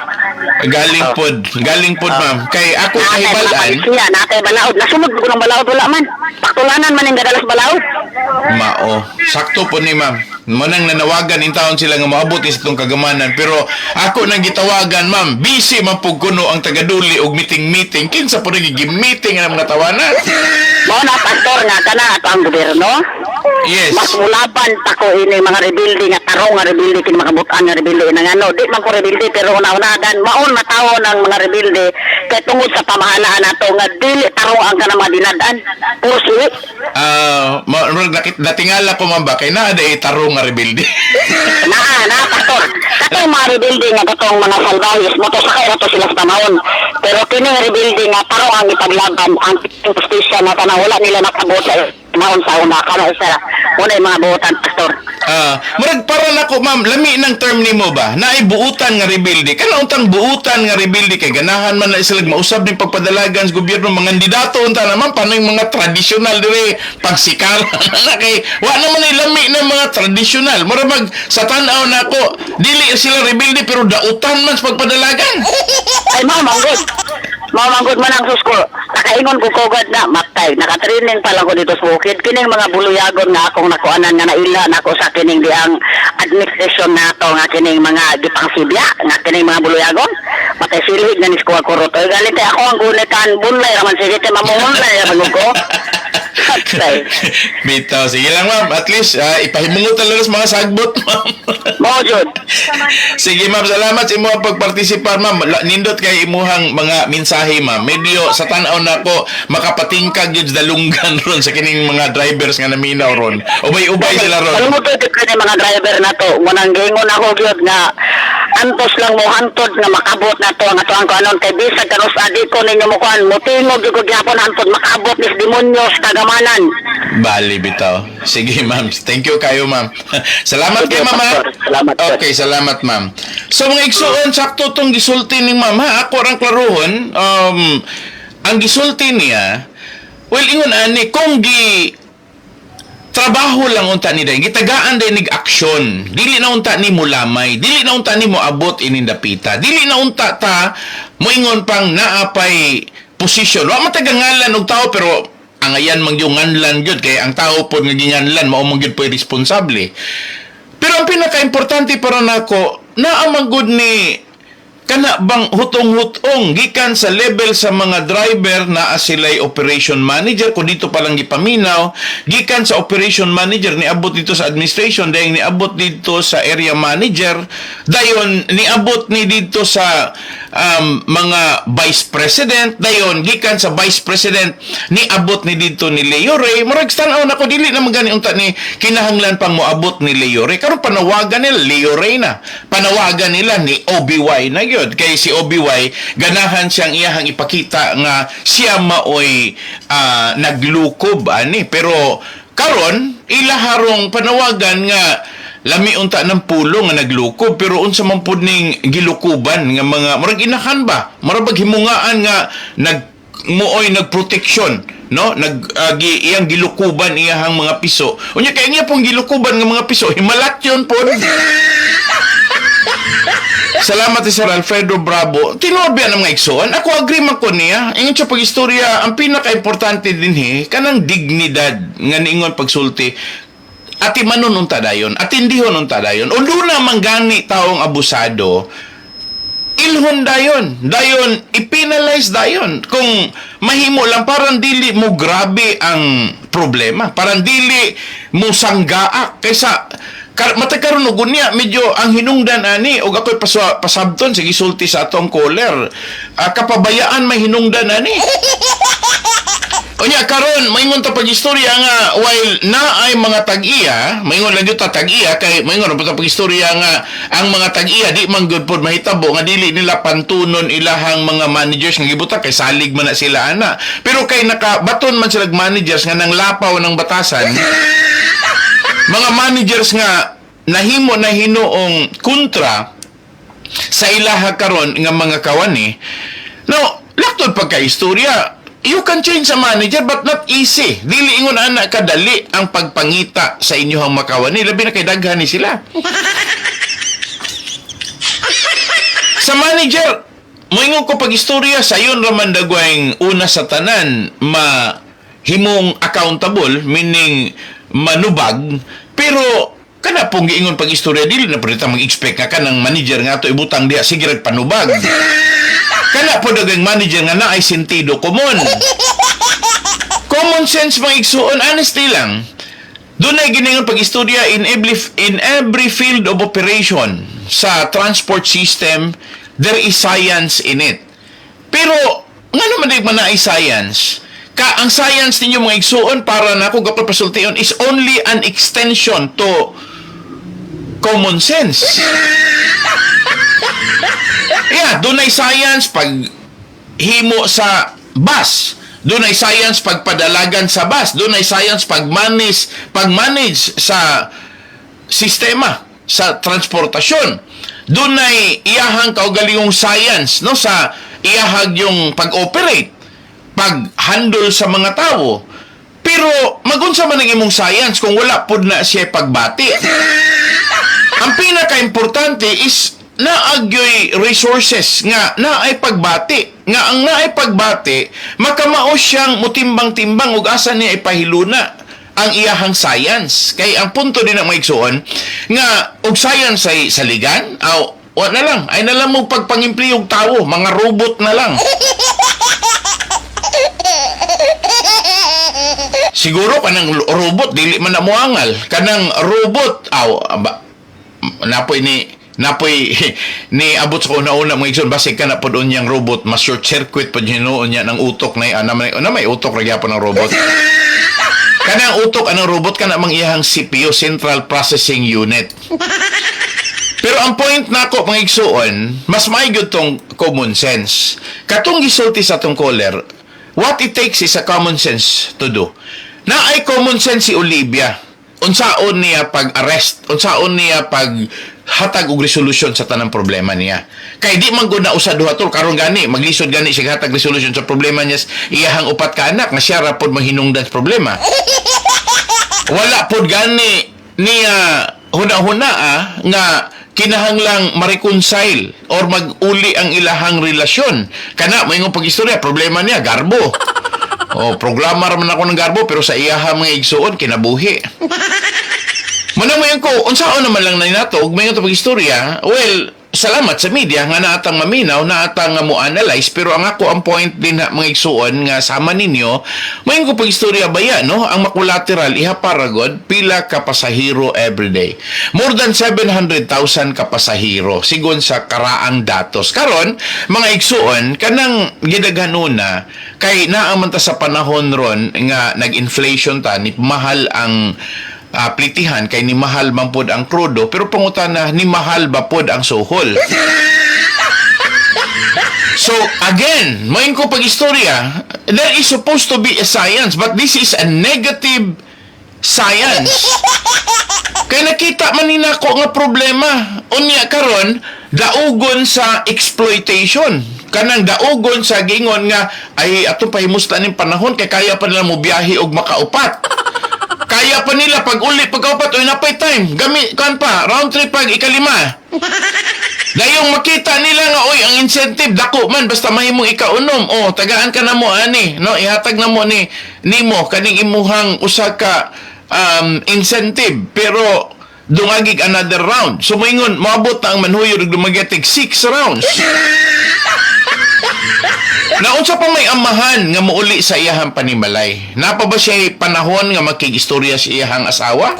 Galing pod ma'am. Kay ako kahibalan, Siya natay balaod. Nasunod ko ng balaod wala man. Paktulanan man yung gadalas balaod. mao. Sakto po ni ma'am. Manang nanawagan in taon sila nga maabot sa itong kagamanan. Pero ako nang gitawagan ma'am, busy man po kuno ang tagaduli og meeting. Kinsa po nagigim-meeting ang mga tawanan? Mao na pastor nga kana ato ang gobyerno. Yes. Mas mulaban pa ko ini mga rebuildi nga tarong nga rebuildi kin makabutan nga rebuildi nang ano di man ko rebuildi pero una-unadan maon matawo ng mga rebuildi kay tungod sa pamahalaan nato nga dili tarong ang kanang mga dinadaan puro sili. Natingala ko ma'am ba kay naa day tarong nga rebuildi. na pastor katong mga rebuildi nga katong mga salvahis motosakay na to sila sa tamahon pero kini nga rebuildi nga tarong ang ipaglaban ang justisya na kanang wala nila nakabot sa maon sa una kana isa muna yung mga buotan pastor. Murag para nako ma'am, lami ng term nimo ba? Naay buutan nga rebuildi. Kana untang buutan nga rebuildi kay ganahan man na sila mausab ning pagpadalagan sa gobyerno mga kandidato unta naman paano yung mga traditional dire pagsikal. Kay wa naman ay lami ng mga traditional. Murag mag sa tan-aw nako, dili sila rebuildi pero dautan man sa pagpadalagan. Ay manggod. Manggod man ang susko. Nakaingon ko kogad na matay. Nakatraining pa lang ko dito sa bukid. Kining mga buluyagon nga akong nakuanan nga naila nako sa kining di ang administration nato nga kining mga gipangsibya nga kining mga buluyagon. Matay silhig na ni ko kurot. Galing kay ako ang gunitan bunlay raman sige kay mamunlay raman ko. Patay. Bitaw, sige lang ma'am. At least, ipahimungot talaga sa mga sagbot, ma'am. Mao jud. Sige ma'am, salamat sa imuhang pagpartisipar ma'am. Nindot kay imuhang mga mensahe ma'am. Medyo sa tanaw na ko makapatingkag yun sa dalunggan ron sa kining mga drivers nga naminaw ron. Ubay-ubay sila ron. Alam mo to mga driver na to, munang gingon ako gyud nga antos lang mo hantod nga makabot na to nga tuang ko anon kay bisag kanus adi ko ninyo mo kuan mutingog gyud ko gyapon hantod makabot nis demonyo sa kagamanan. Bali bitaw. Sige ma'am. Thank you kayo ma'am. Salamat kay ma'am. Ha? Salamat, sir. Okay, salamat ma'am. So mga igsuon sakto tong gisulti ning ma'am ha. Ako rang klaruhon ang gisulti niya well ingon ani kung trabaho lang unta ni day gitagaan day nig aksyon dili na unta ni mo lamay dili na unta ni mo abot inindapita dili na unta ta moingon pang naapay posisyon wa matagangalan og tao pero ang ayan mangyunganlan gyud kay ang tao pod nga ginganlan mao man gyud poy responsable pero ang pinaka-importante para nako naa man gud ni kana bang hutong-hutong gikan sa level sa mga driver na sila'y operation manager kung dito palang gipaminaw gikan sa operation manager niabot dito sa administration dahil niabot dito sa area manager dayon niabot ni dito sa mga vice president dayon gikan sa vice president niabot ni dito ni Leo Ray murag tanaw na ko dili na magani unta ni kinahanglan pang moabot ni Leo Ray karon panawagan nila Leo Ray na panawagan nila ni OBY na gyud kay si OBY ganahan siyang iyahang ipakita nga siya maoy naglukob ani pero karon ilaharong panawagan nga lami unta ng pulo nga naglukob pero unsa man pud ning gilukuban nga mga murag inahan ba murag himungaan nga muoy nagproteksyon no iyang gilukuban iyahang mga piso unya kay niya pong gilukuban nga mga piso himalat yun po. Salamat Sir Alfredo Bravo. Tinuod ba ng mga igsoon? Ako agree man ko niya. Ingon siya pag-istorya, ang pinaka-importante din kanang dignidad nga niingon pagsulti. Ati manon unta dayon, atindihon unta dayon. O luna manggani taong abusado, ilhon dayon i-penalize dayon. Kung mahimo lang parang dili mo grabe ang problema, parang dili mo sanggaak kaysa matagkaroon og unya medyo ang hinungdan ani og ako'y pasabton sige sulti sa atong caller kapabayaan may hinungdan ani unya karon maingon ta pag-istorya nga while na ay mga tag-iya maingon lang gyud ta tag-iya kay maingon pa pag-istorya nga ang mga tag-iya di man gyud pod mahitabo nga dili nila pantunon ilahang mga managers nga gibuta kay salig man na sila ana pero kay nakabaton man sila managers nga nang lapaw ng batasan mga managers nga nahimo na hinuong kontra sa ilaha karon nga mga kawani. Now, laktod pagka-istorya, you can change a manager but not easy. Dili ingon ana kadali ang pagpangita sa inyong makawani, labi na kay daghan ni sila. Sa manager, moingon ko pag-istorya sayon raman dagwayng una sa tanan mahimong accountable meaning manubag pero kana pong giingon pag-istorya dili na pud mag-expect nga kanang manager nga ato ibutang diha sige rag panubag kana po dagang manager nga naay sentido common sense mga igsuon honestly lang dunay giningon pag-istorya in every field of operation sa transport system there is science in it pero ngano man di man naay science ang science ninyo mga igsuon para na kung kapapasultion is only an extension to common sense. Yeah, dunay science pag himo sa bus. Dunay science pag padalagan sa bus. Dunay science pag manage sa sistema sa transportasyon. Dunay iyahang kaugalingong science no sa iyahag yung pag-operate pag-handle sa mga tao. Pero magunsa man ang imong science kung wala pod na siya pagbati. Ang pinaka-importante is naagyoy resources nga naay pagbati. Nga ang naay pagbati, makamao siyang mutimbang-timbang ug asa niya ipahiluna ang iyahang science. Kay ang punto din ng mga igsuon nga og science ay saligan, na lang, ay nalang mo pagpangimpliyog tao, mga robot na lang. siguro kanang robot dili man na moangal. Kanang robot napoy ni abot sa una-una mga igsoon basig ka na pod unyang robot mas short circuit pod hinuon niya ng utok na may utok ra gyapon ng robot. Kanang utok anong robot kana mang iyang CPU, Central Processing Unit. Pero ang point nako mga igsoon, mas maayod tong common sense. Katong gisulti sa tong caller, what it takes is a common sense to do. Na ay common sense si Olivia. Unsaon niya pag-arrest, unsaon niya pag-hatag og resolusyon sa tanang problema niya. Kay di man gud na usa duha tol karon gani maglisod gani siya hatag resolusyon sa problema niya iyahang upat ka anak nga siya ra pod mahinungdan sa problema. Wala pod gani niya huna-huna nga kinahanglang ma-reconcile or mag-uli ang ilahang relasyon. Kana moingon pag-istorya problema niya garbo. Programmer man ako ng garbo pero sa iyaha mga igsuon kinabuhi. Manamoyan ko, unsaon naman lang na nato, ug mayon to pag-istorya, well, salamat sa media nga naatang maminaw, naatang nga mo analyze, pero ang ako ang point din na mga igsuon nga sama ninyo, mayon ko pag-istorya baya, no? Ang makulateral ihaparagod pila ka pasahero everyday. More than 700,000 ka pasahero sigon sa karaang datos. Karon, mga igsuon, kanang gidaghanuna kay naaman ta sa panahon ron nga nag-inflation ta, ni mahal ang plitihan kay ni mahal man pod ang krudo pero pangutana ni mahal ba pod ang suhol. So again, main ko pag-istorya, there is supposed to be a science but this is a negative science. Kay nakita man ni nako nga problema unya karon daugon sa exploitation. Kanang daugon sa gingon nga ay atong pahimusta ning panahon kay kaya pa nila mo biyahe og makaupat. Kaya pa nila pag uli pagkaupat oy napay time gami kan pa round trip pag ikalima. Dayong makita nila nga oy ang incentive dako man basta mahimong ikaunom tagaan ka na mo ani no ihatag na mo ni nimo kaning imuhang usa ka incentive pero dungagig another round so moingon moabot na ang manhuyod ug dumagetig 6 rounds. Naunsa pa may amahan nga muuli sa iyahang panimalay? Napa ba siya panahon nga makikistorya sa iyahang asawa?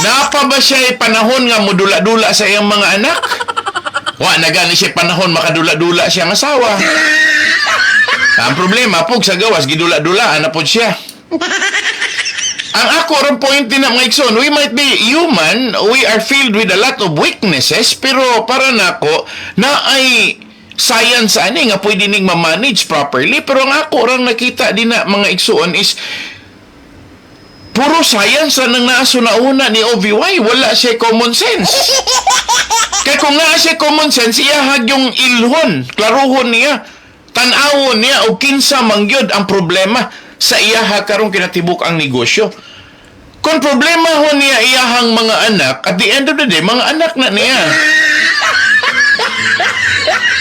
Napa ba siya panahon nga mudula-dula sa iyang mga anak? Wa na gani siya panahon makadula-dula siyang asawa. Ang problema pug sa gawas gidula-dulaan na pod siya. Ang ako ron point din na mga igsoon, we might be human, we are filled with a lot of weaknesses, pero para nako na ay science ani nga pwede ning ma-manage properly pero ang ako rang nakita din na mga igsuon is puro science ra nang naaso na una ni OVY wala siya common sense. Kaya kung naa siya common sense iyahag yung ilhon klaruhon niya tan-awon niya og kinsa mangyod ang problema sa iyaha karong kinatibuk ang negosyo. Kung problema ho niya iyahang mga anak at the end of the day mga anak na niya.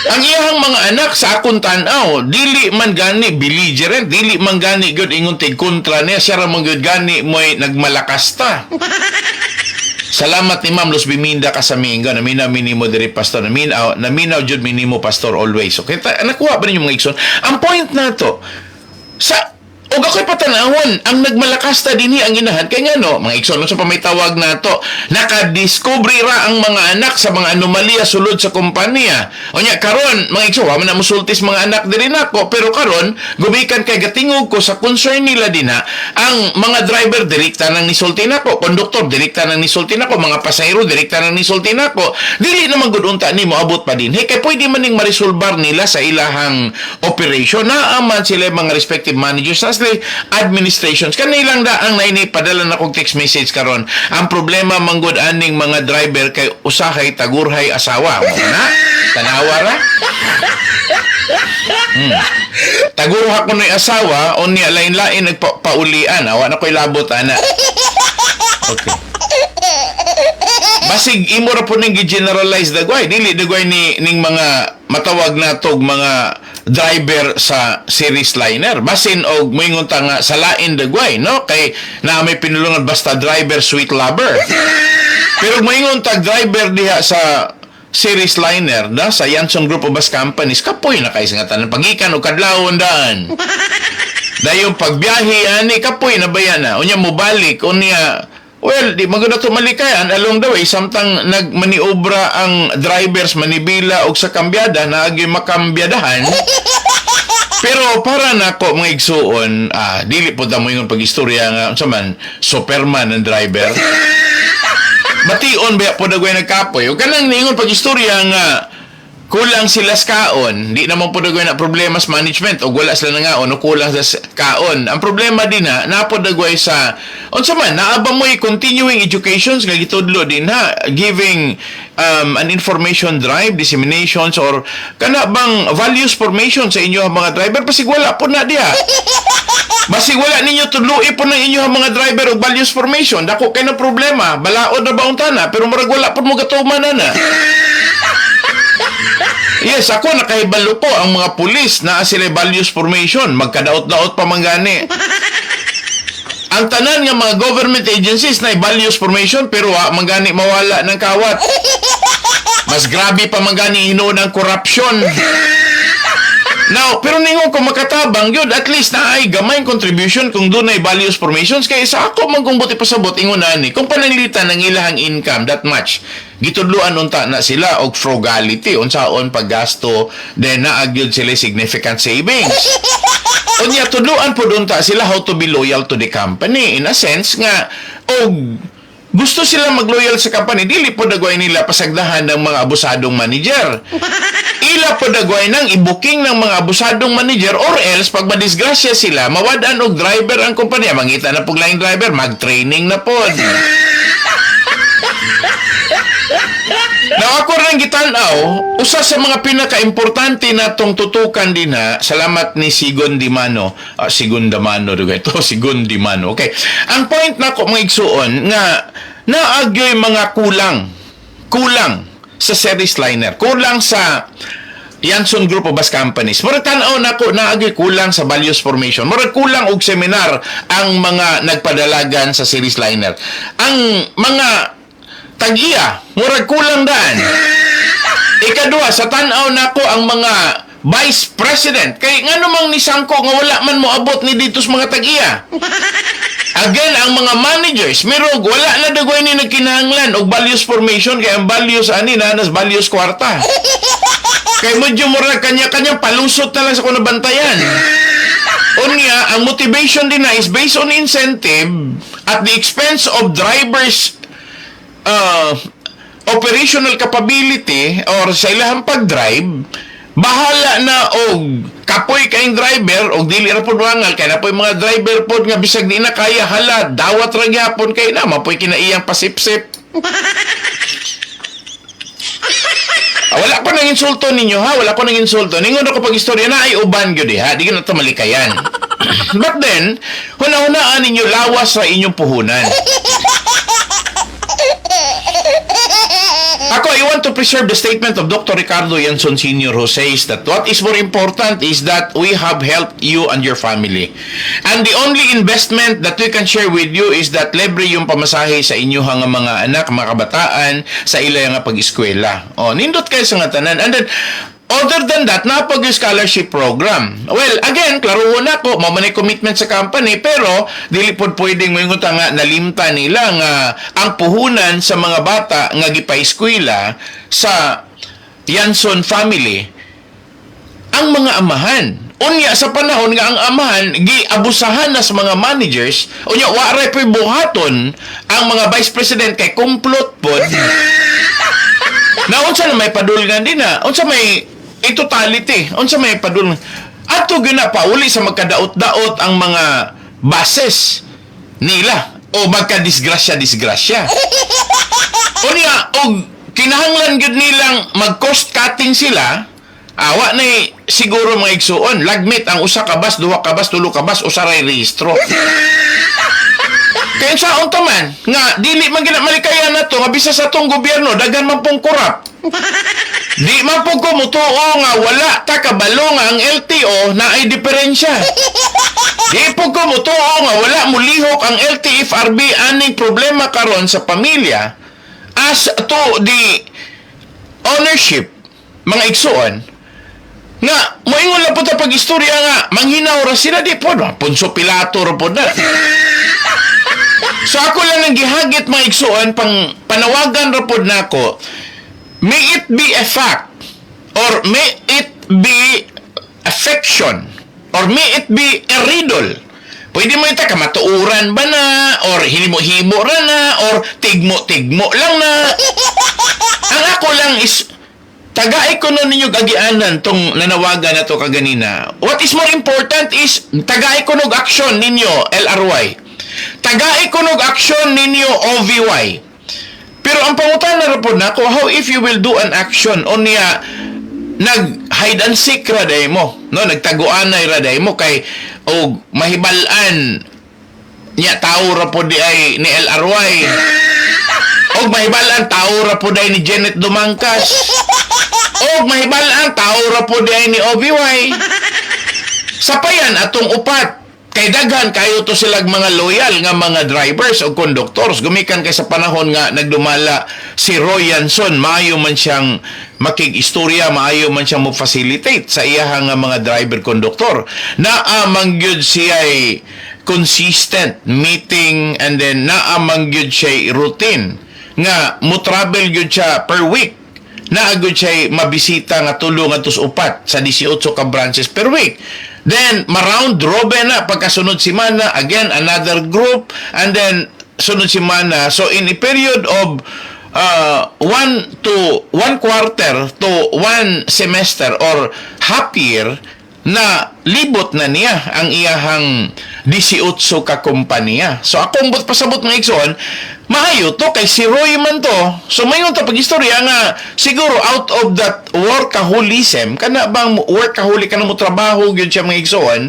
Ang iyahang mga anak sa akong tanaw, dili man gani belligerent, dili man gani gyud ingon tig kontra niya, siya ra man gyud gani moy nagmalakas ta. Salamat ni Ma'am Luz Biminda Kasaminga, naminaw minimo diri pastor, naminaw jud minimo pastor always. Okay, nakuha ba ninyo mga igsoon? Ang point nato sa og ako'y patanahon, ang nagmalakas ta dinhi ang inahan kay ngano mga igsoon sa pamaytawag nato nakadiscover ra ang mga anak sa mga anomalya sulod sa kompanya. Unya karon mga igsoon wa man na musultis mga anak diri nako pero karon gumikan kay gatingog ko sa concern nila dina ang mga driver direkta nang nisulti nako, konduktor direkta nang nisulti nako, mga pasahero direkta nang nisulti nako. Dili naman gud unta nimo abot pa din. Kay pwede man ning marisolbar nila sa ilahang operation na aman sila mga respective managers administrations kanilang daang naini padala na kog text message karon ang problema manggod aning mga driver kay usahay tagurhay asawa mo na tanawa ra tagurha ko noy asawa unya lain-lain nagpaulian awa na koy labot ana okay basig imo ra po ning gi-generalize dagway dili dagway ning mga matawag natog mga driver sa series liner basin og moingon ta nga sa lain dagway no kay na may pinulungan basta driver sweet lover pero moingon ta driver diha sa series liner da sa Yanson Group of Bus Companies kapoy na kay nga tanan pagikan og kadlawon daan Dahil yung pagbiyahe, ani, kapoy na ba yan na? Unya mo balik, unya, well, di maganda tumalikayan along the way, samtang nagmaniobra ang drivers manibila og sa kambyada na agi makambyadahan. Pero para na ko mga igsuon, dili po damo yung pag-istorya nga, unsa man, Superman ang driver. Bation ba po dagway nagkapoy? O kanang ningon pag-istorya nga, kulang sila sa kaon, di naman po dagway na problema sa management o wala sila na nga o kulang sa kaon. Ang problema din ha, napo dagway sa unsa man naaba mo continuing educations nga gitudlo din ha, giving an information drive, disseminations or kana bang values formation sa inyo mga driver pasig wala po na diha. Basig wala ninyo tudloi po ng inyo mga driver og values formation, dako kay na problema, balaod na baon tana pero murag wala po mo gatuman na. Yes, ako nakahibalo po ang mga pulis na sila values formation. Magkadaot-daot pa manggani. Ang tanan nga mga government agencies na values formation pero manggani mawala ng kawat. Mas grabe pa manggani hinoon ng corruption. Now, pero ningon ko makatabang yun, at least na ay gamay contribution kung doon ay values formations. Kaya sa ako magkumbuti pasabot ingon ani kung pananglitan ng ilahang income that much gitudluan unta na sila og frugality unsaon paggasto then naagyod sila significant savings. Unya tudluan po unta sila how to be loyal to the company in a sense nga og gusto sila mag-loyal sa company, dili po dagway nila pasagdahan ng mga abusadong manager. Ila po dagway ng i-booking ng mga abusadong manager or else pag madisgrasya sila, mawadan og driver ang kumpanya. Mangita na pong line driver, mag-training na po. Now ako rin gitanaw, usa sa mga pinaka-importante na tong tutukan din ha, salamat ni Sigon Dimano. Sigon Damano, ito, Sigon Dimano. Okay. Ang point na ko mga igsuon, nga naagyoy mga kulang sa series liner, kulang sa Yanson Group of Bus Companies. Murag tanaw na ko naagyoy kulang sa values formation. Murag kulang og seminar ang mga nagpadalagan sa series liner. Ang mga tag-iya, murag kulang daan. Ikaduha, sa tanaw na ko ang mga vice president. Kay nga namang ni Sangko nga wala man mo abot ni dito sa mga tag-iya. Again, ang mga managers, mirog, wala na dagway ni nagkinahanglan og values formation kay ang values ani na nas values kwarta. Kay medyo murag kanya-kanya palusot na lang sa kunabantayan. Unya, ang motivation din na is based on incentive at the expense of drivers operational capability or sa ilahang pag-drive, bahala na og kapoy kayong driver og dili ra pud wangal kay na po'y mga driver pod nga bisag di na kaya hala dawat ra gyapon kay na mapoy kinaiyang pasipsip. Wala pa nang insulto ninyo ha, wala pa nang insulto. Ningon ako pag istorya na ay uban gyud ha, di na to malikayan. But then, huna-hunaan ninyo lawas sa inyong puhunan. Ako, I want to preserve the statement of Dr. Ricardo Yanson Sr. who says that what is more important is that we have helped you and your family. And the only investment that we can share with you is that libre yung pamasahe sa inyo nga mga anak, mga kabataan, sa ila nga pag-eskwela. O, nindot kayo sa nga tanan. And then, other than that, napag scholarship program. Well, again, klaro na ko, mamanay commitment sa company, pero dili pod pwedeng moingon nga nalimta nila nga ang puhunan sa mga bata nga gipa-eskwela sa Yanson family ang mga amahan. Unya sa panahon nga ang amahan giabusahan na sa mga managers, unya wa ray po'y buhaton ang mga vice president kay kumplot pod. Na unsa na may padulngan din na, unsa may totality, unsa may padulngan. Ato gina pa uli sa magkadaot-daot ang mga bases nila o magka-disgrasya. Unya og kinahanglan gud nilang mag-cost cutting sila. Awa na siguro mga igsuon, lagmit ang usa ka bus, duha ka bus, tulo ka bus, usaray rehistro. Kaya sa unta man, nga, dili man ginamalikaya na to, nga bisa sa tong gobyerno, dagan man pong korap. Di man pong kumutuo nga wala ta kabalo nga ang LTO na ay diferensya. Di pong kumutuo nga wala mulihok ang LTFRB aning problema karon sa pamilya as to the ownership, mga igsuon, nga moingon lang po ta pag-istorya nga, manghinaw ra sila, di po, Ponso Pilato ra po na. So ako lang ang gihagit mga igsuon, panawagan ra po na ako, may it be a fact, or may it be affection, or may it be a riddle. Pwede mo ita kamatuuran ba na, or himo-himo ra na, or tigmo-tigmo lang na. Ang ako lang is, tagaay ko nun ninyo gagianan tong nanawagan na to kaganina. What is more important is, tagaay ko nog action ninyo, LRY. Tagaay ko nog action ninyo, OVY. Pero ang pangutan na rapod na ko, how if you will do an action on niya, nag-hide and seek raday mo, no? Nagtaguanay raday mo, kay, o mahibalan, niya, tao rapod di ay ni LRY. O mahibalan, tao rapod ay ni Janet Dumangkas. O mahibalan, tao rapod di ay ni OVY. Sapayan atong upat. Kay daghan kayo to silag mga loyal nga mga drivers o conductors. Gumikan kay sa panahon nga nagdumala si Roy Yanson, maayo man siyang makig-istorya, maayo man siyang mo-facilitate sa iyahang nga mga driver-conductor. Naamang gyud siya consistent meeting, and then naamang gyud siya routine nga mo-travel gyud siya per week. Naagud siya mabisita nga tulo nga tus upat sa 18 ka branches per week. Then, maround robin na, pagkasunod si Mana, again, another group, and then, sunod si Mana. So, in a period of 1 quarter to 1 semester or half year, na libot na niya ang iyahang 18 ka kompanya. So, akong pasabot ng Ikson, maayo to, kay si Roy man to. So, mayon to pag-istorya nga, siguro out of that workaholism, kana bang workaholic, kana mo trabaho, yun siya mga Ikson,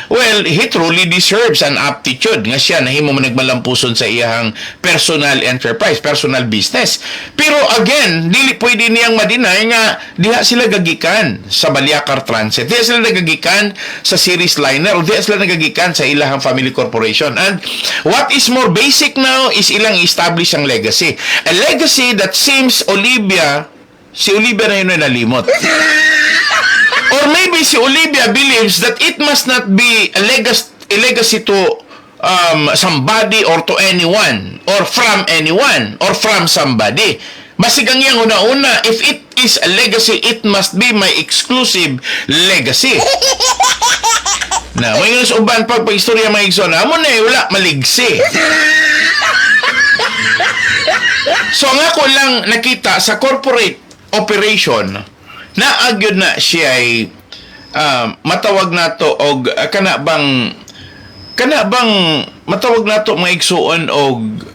well, he truly deserves an aptitude nga siya, nahimo man nagmalampuson sa iyahang personal enterprise, personal business. Pero again, dili pwede niyang madinay nga, diha sila gagikan sa Baliakar Transit, diha sila nagagikan sa Series Liner, o diha sila nagagikan sa ilahang family corporation. And what is more basic now is ilang establish ang legacy. A legacy that seems si Olivia na yun na nalimot. Or maybe si Olivia believes that it must not be a legacy to somebody or to anyone, or from somebody. Basig ang iyang una-una, if it is a legacy, it must be my exclusive legacy. Na, may nga uban pag-istorya mga Igson, amo na wala maligsi. So, nga ko lang nakita sa corporate operation, naagyod na siya ay matawag na to, og kana bang matawag na to mga Igsoon, og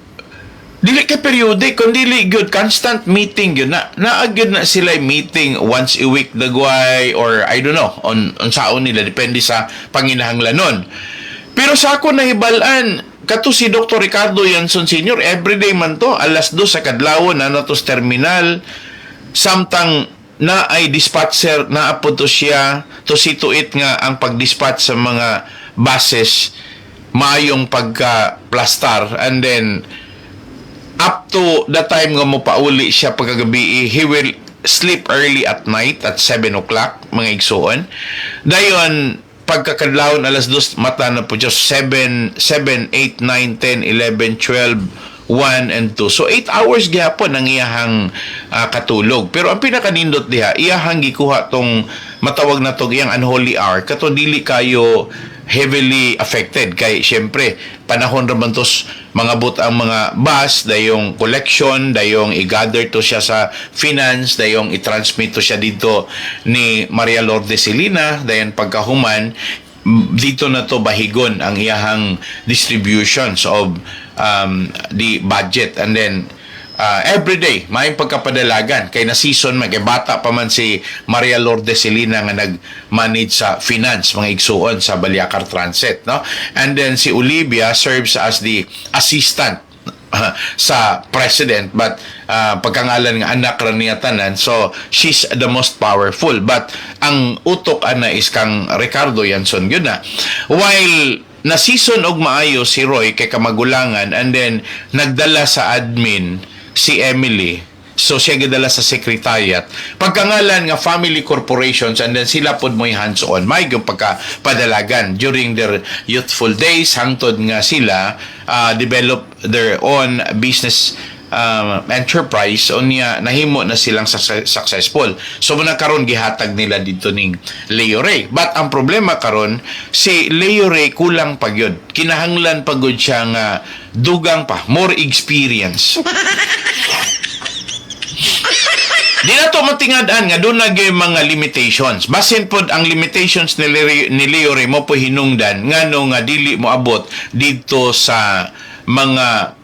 dili ka periodic, kundi dili good constant meeting yun na naagyod na sila meeting once a week dagway, or I don't know on saon nila, depende sa panginahanglanon. Pero sa ako nahibalan kato si Dr. Ricardo Yanson Sr., everyday man to, alas 2 sa kadlawon na natos terminal, samtang na ay dispatcher na apod to siya to see to it nga ang pag-dispatch sa mga buses maayong pagka-plastar, and then up to the time nga mo pauli siya pagkagabi, he will sleep early at night at 7 o'clock, mga Igsoon. Dayon, pagkakadlawon alas 2, mata na po just 7, 8, 9, 10, 11, 12, 1, and 2. So, 8 hours gyapon ang iyahang katulog. Pero ang pinakanindot diha, iyahang gikuha tong matawag na tong iyang unholy hour, kato dili kayo heavily affected. Kay, syempre, panahon naman tos mga but ang mga bus, dayong collection, dayong i-gather to siya sa finance, dayong i-transmit to siya dito ni Maria Lourdes Celina, dayon pagkahuman, dito na to bahigon ang iyahang distributions of the budget, and then every day may pagkapadalagan kay na season man, kay bata pa man si Maria Lourdes Celina nga nag-manage sa finance, mga Igsuon sa Baliakar Transit, no? And then si Olivia serves as the assistant sa president, but pagkangalan nga anak ra niya tanan, so she's the most powerful, but ang utok ana is kang Ricardo Yanson yun na, while na season og maayo si Roy kay kamagulangan, and then nagdala sa admin si Emily So siya gidala sa secretariat. Pagkangalan nga family corporations, and then sila pod mo'y hands-on. May yung pagkapadalagan during their youthful days, hangtod nga sila develop their own business enterprise o niya nahimo na silang successful. So muna karon gihatag nila dito ning Leo Ray. But ang problema karon si Leo Ray kulang pagyod. Kinahanglan pagod siya nga dugang pa, more experience. Di na to matingad-an nga doon nagay mga limitations. Basin pod ang limitations ni Leo Ray mo po hinungdan ngano nga dili mo abot dito sa mga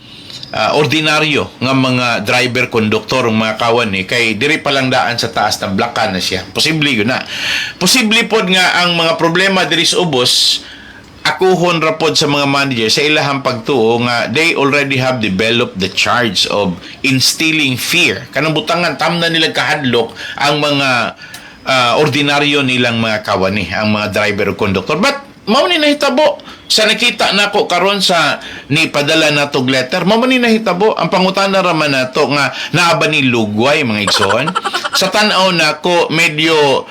ordinaryo nga mga driver, konduktor, mga kawan ni kay diri pa lang daan sa taas ng blakan na siya. Posible yun na. Posible pod nga ang mga problema diri sa ubos akuhon ra pod sa mga manager sa ilahang pagtuo nga they already have developed the charge of instilling fear. Kanang butangan tamna nila kahadlok ang mga ordinaryo nilang mga kawani, ang mga driver o conductor. But mao ni nahitabo sa nakita nako karon sa ni padala natog letter, mao ni nahitabo ang pangutana ra man nato nga naa ba ni lugway mga igsoon. Sa tan-aw nako medyo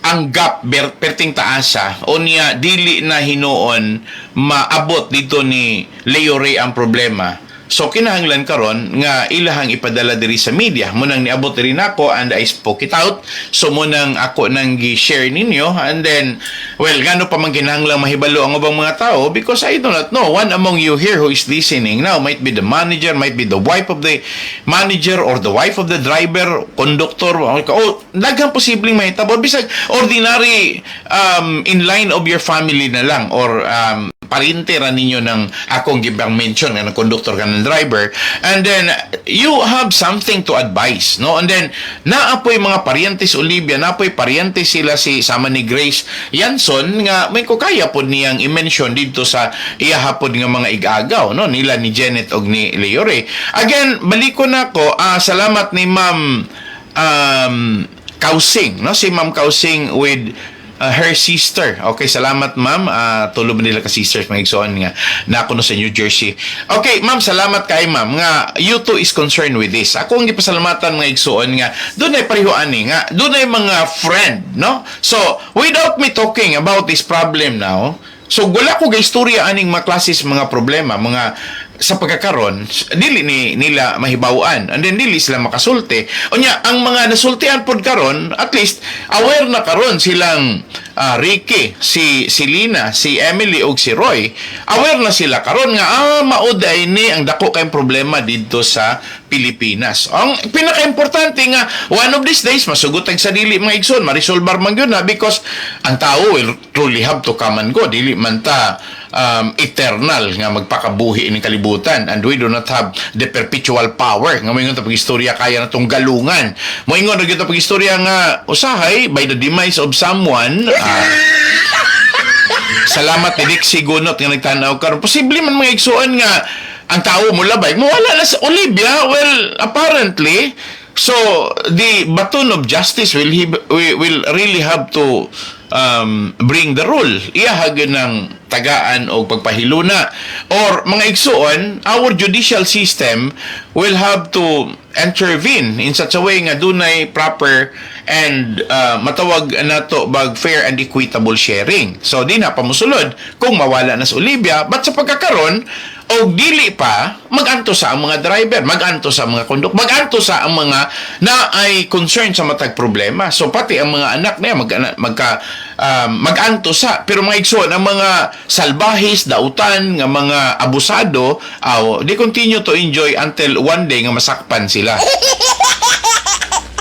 ang gap perting taasa o niya dili na hinuon maabot dito ni Leo Ray ang problema. So kinahanglan karon nga ilahang ipadala diri sa media. Munang niabot diri nako and I spoke it out. So munang ako nang gi-share ninyo, and then well ngano pa man kinahanglang mahibalo ang ubang mga tao because I do not know. One among you here who is listening now might be the manager, might be the wife of the manager or the wife of the driver, conductor. Oh, daghang posibleng mahitabo bisag ordinary in line of your family na lang or parinte ra ninyo ng akong gibang mention nga conductor ka ng driver, and then you have something to advise, no? And then naapoy mga parientes Olivia, naapoy parientes sila si sama ni Grace Yanson nga may kukaya pod niyang i-mention dito sa iyahapod nga mga igagaw, no? Nila ni Janet og ni Leo Ray. Again, baliko na ko, salamat ni Ma'am Kausing, no? Si Ma'am Kausing with her sister. Okay, salamat ma'am. Tulob nila ka sisters mga igsoon nga nakuno sa New Jersey. Okay, ma'am, salamat kay ma'am nga you too is concerned with this. Ako ang gipasalamatan mga igsoon nga doon ay pareho ani nga doon ay mga friend, no? So, without me talking about this problem now, so wala ko gaistorya aning mga klases mga problema, mga sa pagkakaron dili nila mahibawan and then dili sila makasulti. Unya ang mga nasultian pod karon at least aware na karon silang Ricky, si Lina, si Emily ug si Roy. Aware na sila karon nga mauday ni ang dako kay problema didto sa Pilipinas. Ang pinaka-importante nga one of these days masugot ang sa dili mga igsoon marisolbar man gyud na because ang tao will truly have to come and go, dili man ta eternal nga magpakabuhi ining kalibutan, and we do not have the perpetual power nga moingon ta pag-istorya kaya natong galungan. Moingon ra gyud ta pag-istorya nga usahay by the demise of someone. Salamat ni Dick Sigunot nga nagtanaw karon. Posible man mga igsuon nga ang tao mo labay mawala na sa Olivia. Well, apparently, so the baton of justice will really have to bring the rule. Iyahag ng tagaan o pagpahiluna. Or mga igsuon, our judicial system will have to intervene in such a way nga dunay proper and matawag nato bag fair and equitable sharing. So di na pamusulod kung mawala na sa Olivia, but sa pagkakaron o dili pa maganto sa ang mga driver, maganto sa mga konduk, maganto sa ang mga na ay concern sa matag problema. So pati ang mga anak niya maganto sa, pero mga igsoon ang mga salbahis, dautan nga mga abusado, they continue to enjoy until one day nga masakpan sila.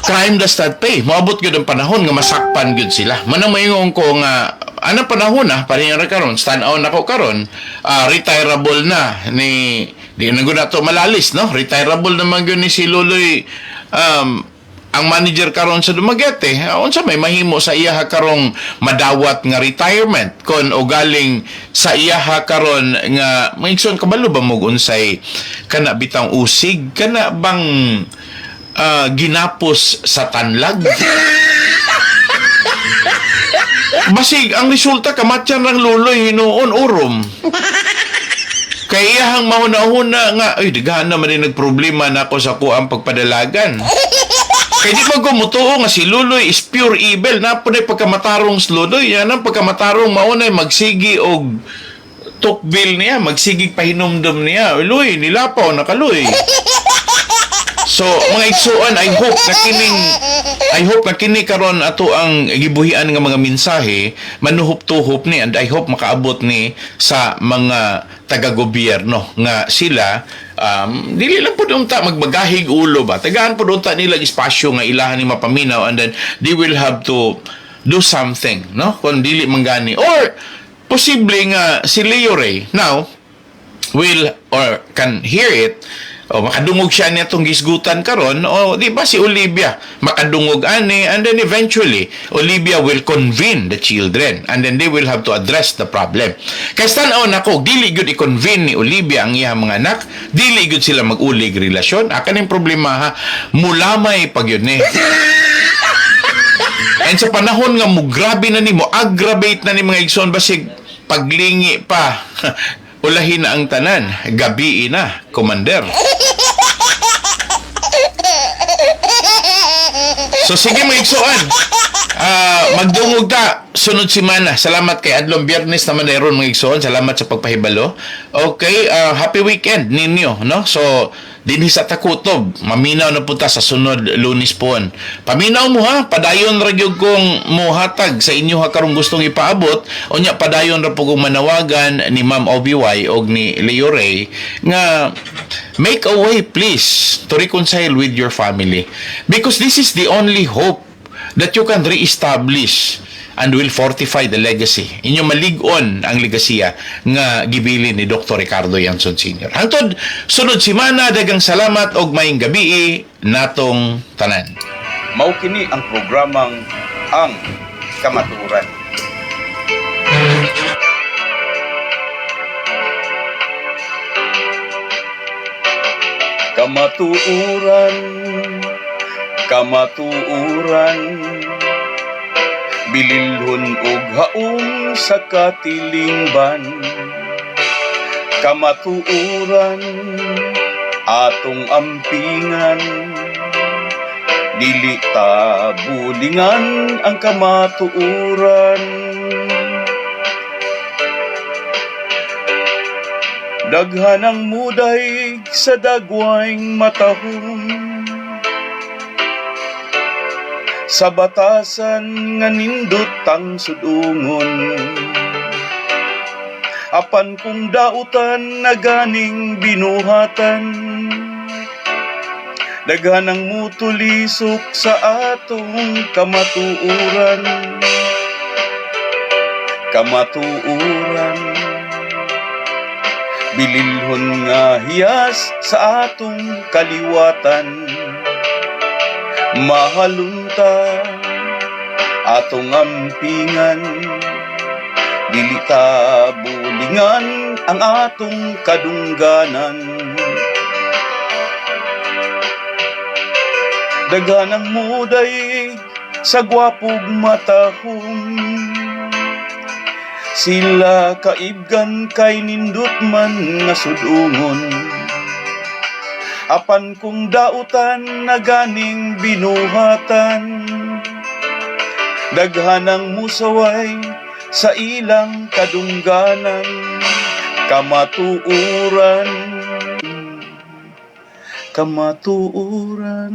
Crime does not pay. Maabot gyud ang panahon nga masakpan gyud sila. Manang mayingon ko nga anong panahon pareha ra karon, stand out nako karon, retirable na ni di na gud ato malalis, no? Retirable naman gyud ni si Luloy ang manager karon sa Dumaguete. Unsa may mahimo sa iyaha karong madawat nga retirement kon o galing sa iyaha karon nga maigsoon kabalo ba mo unsay kana bitang usig kana bang ginapos sa tanlag? Basig ang resulta kamatyan ng Luloy hinuon urom. Kaya iyahang mahuna-huna nga, ay, daghan naman din nagproblema na ako sa kuang pagpadalagan. Kaya di ba gumutuo nga si Luloy is pure evil. Napunay pagkamatarong si Luloy. Yan ang pagkamatarong maunay magsigi og tukbil niya, magsigig pahinumdum niya. Luloy, nilapaw, nakaluy. So, mga igsuon, I hope na kini karon ato ang gibuhian nga mga mensahe manuhop-tuhop ni, and I hope makaabot ni sa mga taga-gobyerno nga sila dili lang po unta magbagahig ulo ba, tagaan po unta nila espasyo nga ilahan ni mapaminaw, and then they will have to do something, no, kung dili manggani, or posible nga si Leo Ray now will or can hear it, o makadungog siya niya itong gisgutan karon, o di ba si Olivia makadungog ani, and then eventually Olivia will convene the children, and then they will have to address the problem. Kaya tanaw nako, dili gyud i-convene ni Olivia ang iyang mga anak, dili gyud sila mag-ulig relasyon. Kaning problema ha, mulamay pag yun ni. And sa panahon nga mo grabe na ni mo, aggravate na ni mga igsoon, basig paglingi pa ulahin na ang tanan, gabi na, commander. So sige mga igsoon, magdungog ta sunod semana. Salamat kay Adlong Biyernes naman na ron mga igsoon. Salamat sa pagpahibalo. Okay, happy weekend ninyo, no? So dinhi sa Takutob, maminaw na punta sa sunod Lunes puon. Paminaw mo ha, padayon ra gyud kong mohatag sa inyo ha karong gustong ipaabot, unya padayon ra po kong manawagan ni Ma'am Obiway og ni Leo Ray nga make a way please to reconcile with your family, because this is the only hope that you can re-establish and will fortify the legacy. Inyo malig-on ang legasiya nga gibilin ni Dr. Ricardo Yanson Sr. Hangtod sunod semana, dagang salamat og maayong gabi natong tanan. Mao kini ang programang Ang Kamatuoran. Kamatuoran, kamatuoran, bililhon og haom sa katilingban. Kamatuoran, atong ampingan, dili ta bulingan ang kamatuoran. Daghan ang muday sa dagwayng matahom, sa batasan nga nindot ang sudungon. Apan kung dautan na ganing binuhatan, daghan ang mutulisok sa atong kamatuoran. Kamatuoran, bililhon nga hiyas sa atong kaliwatan. Mahalunta atong ampingan, dili ta bulingan ang atong kadungganan. Daghan ang muday sa gwapog matahom, sila kaibgan kay nindot man nga sudungon. Apan kung dautan na ganing binuhatan, daghan ang musaway sa ilang kadungganan. Kamatuoran, kamatuoran.